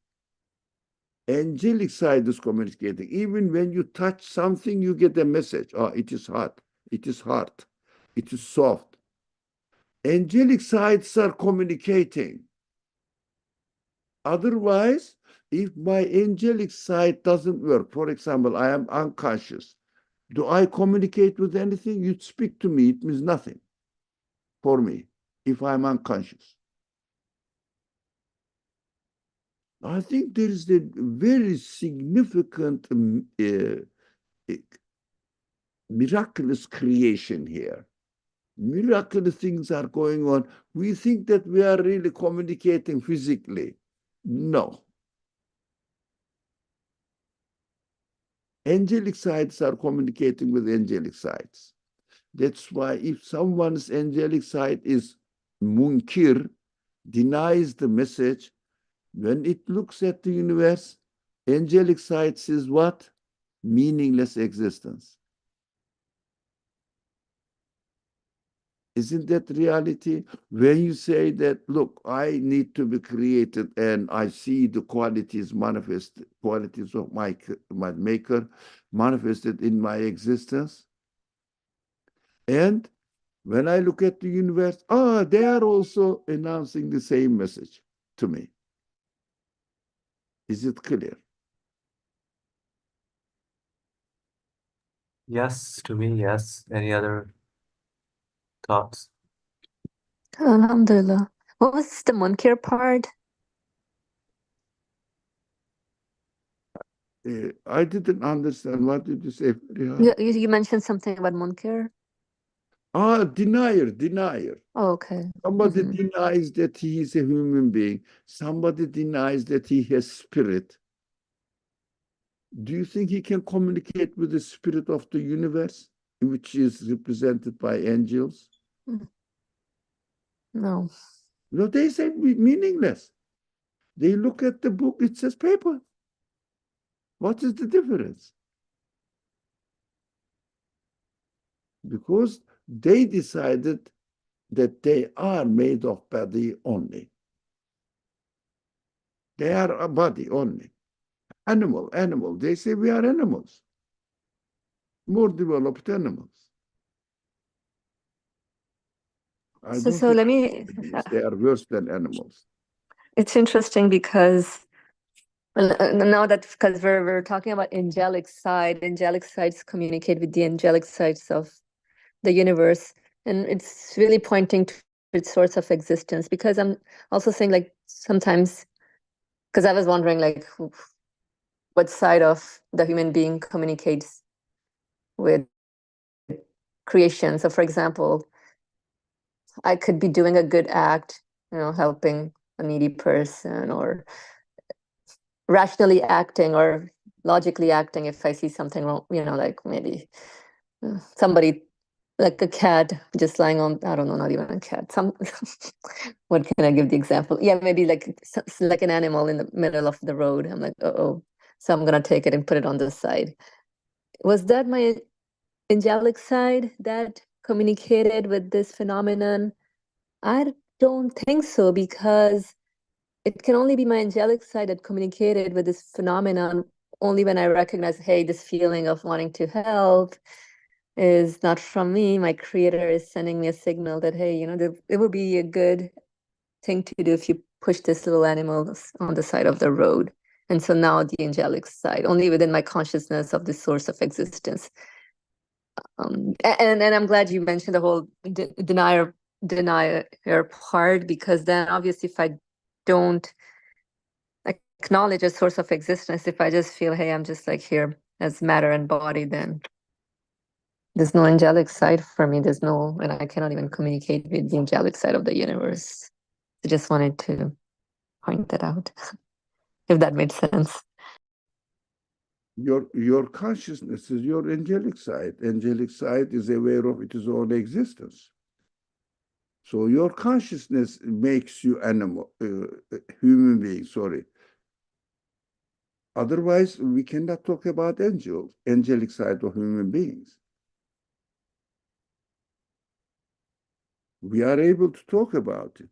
Angelic side is communicating. Even when you touch something, you get a message. Oh, it is hot, it is hard, it is soft. Angelic sides are communicating. Otherwise, if my angelic side doesn't work, for example, I am unconscious, do I communicate with anything? You speak to me, it means nothing for me if I'm unconscious. I think there is a very significant miraculous creation here. Miraculous things are going on. We think that we are really communicating physically. No. Angelic sides are communicating with angelic sides. That's why if someone's angelic side is munkir, denies the message, when it looks at the universe, angelic side says what? Meaningless existence. Isn't that reality? When you say that, look, I need to be created and I see the qualities manifest, qualities of my maker manifested in my existence. And when I look at the universe, they are also announcing the same message to me. Is it clear? Yes, to me, yes. Any other thoughts? Alhamdulillah. What was the munkar part? I didn't understand. What did you say, Fariha? You mentioned something about munkar. Denier. Oh, okay. Somebody denies that he is a human being. Somebody denies that he has spirit. Do you think he can communicate with the spirit of the universe, which is represented by angels? No. No, they say meaningless. They look at the book, it says paper. What is the difference? Because they decided that they are made of body only. They are a body only. Animal. They say we are animals. More developed animals. I don't So think let me. they are worse than animals. It's interesting because now that because we're talking about angelic sides communicate with the angelic sides of the universe, and it's really pointing to its source of existence. Because I'm also saying, like, sometimes, because I was wondering, like, what side of the human being communicates with creation. So, for example, I could be doing a good act, helping a needy person, or rationally acting or logically acting if I see something wrong, like maybe somebody, like a cat just lying on, I don't know, not even a cat. What can I give the example? Yeah, maybe like an animal in the middle of the road. I'm like, oh, so I'm gonna take it and put it on this side. Was that my angelic side that communicated with this phenomenon? I don't think so, because it can only be my angelic side that communicated with this phenomenon only when I recognize, hey, this feeling of wanting to help is not from me. My creator is sending me a signal that, hey, it would be a good thing to do if you push this little animal on the side of the road. And so now the angelic side, only within my consciousness of the source of existence. And I'm glad you mentioned the whole denier part, because then obviously if I don't acknowledge a source of existence, if I just feel, hey, I'm just like here as matter and body, then there's no angelic side for me. And I cannot even communicate with the angelic side of the universe. I just wanted to point that out, if that made sense. Your consciousness is your angelic side. Angelic side is aware of its own existence. So your consciousness makes you human being, sorry. Otherwise, we cannot talk about angelic side of human beings. We are able to talk about it.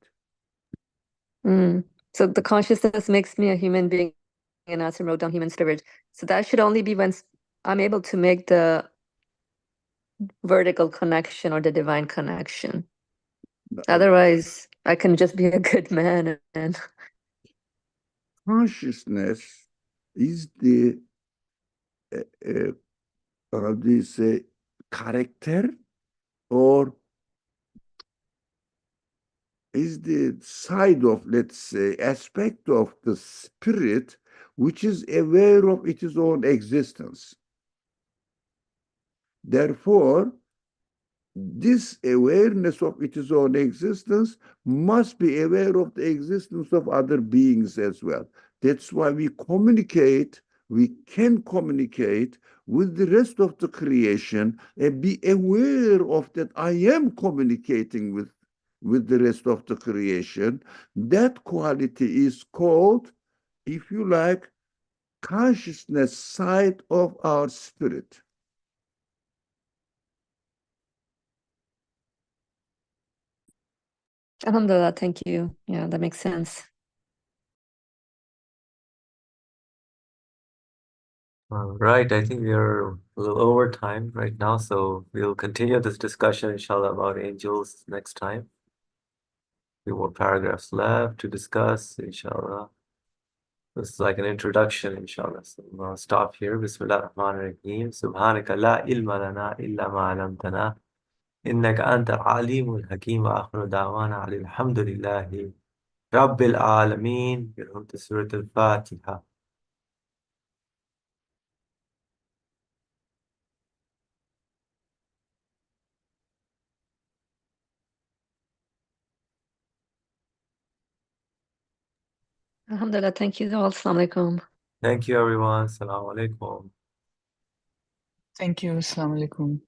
So the consciousness makes me a human being, and Asim wrote down human spirit. So that should only be when I'm able to make the vertical connection or the divine connection. Otherwise, I can just be a good man and Consciousness is the, how do you say, character, or is the side of, let's say, aspect of the spirit which is aware of its own existence. Therefore, this awareness of its own existence must be aware of the existence of other beings as well. That's why we can communicate with the rest of the creation and be aware of that I am communicating with the rest of the creation. That quality is called, if you like, consciousness side of our spirit. Alhamdulillah, thank you. Yeah, that makes sense. All right, I think we are a little over time right now, so we'll continue this discussion, inshallah, about angels next time. Few more paragraphs left to discuss, inshallah. This is like an introduction, inshallah. So I'll stop here. Bismillah ar-Rahman ar-Rahim. Subhanaka la ilma lana illa ma alamtana. Innaka anta al-alimul hakim wa akhiru da'wana alhamdulillahi rabbil alameen. Bi Surat al-Fatiha. Alhamdulillah, thank you all. Assalamu alaikum. Thank you, everyone. Assalamu alaikum. Thank you. Assalamu alaikum.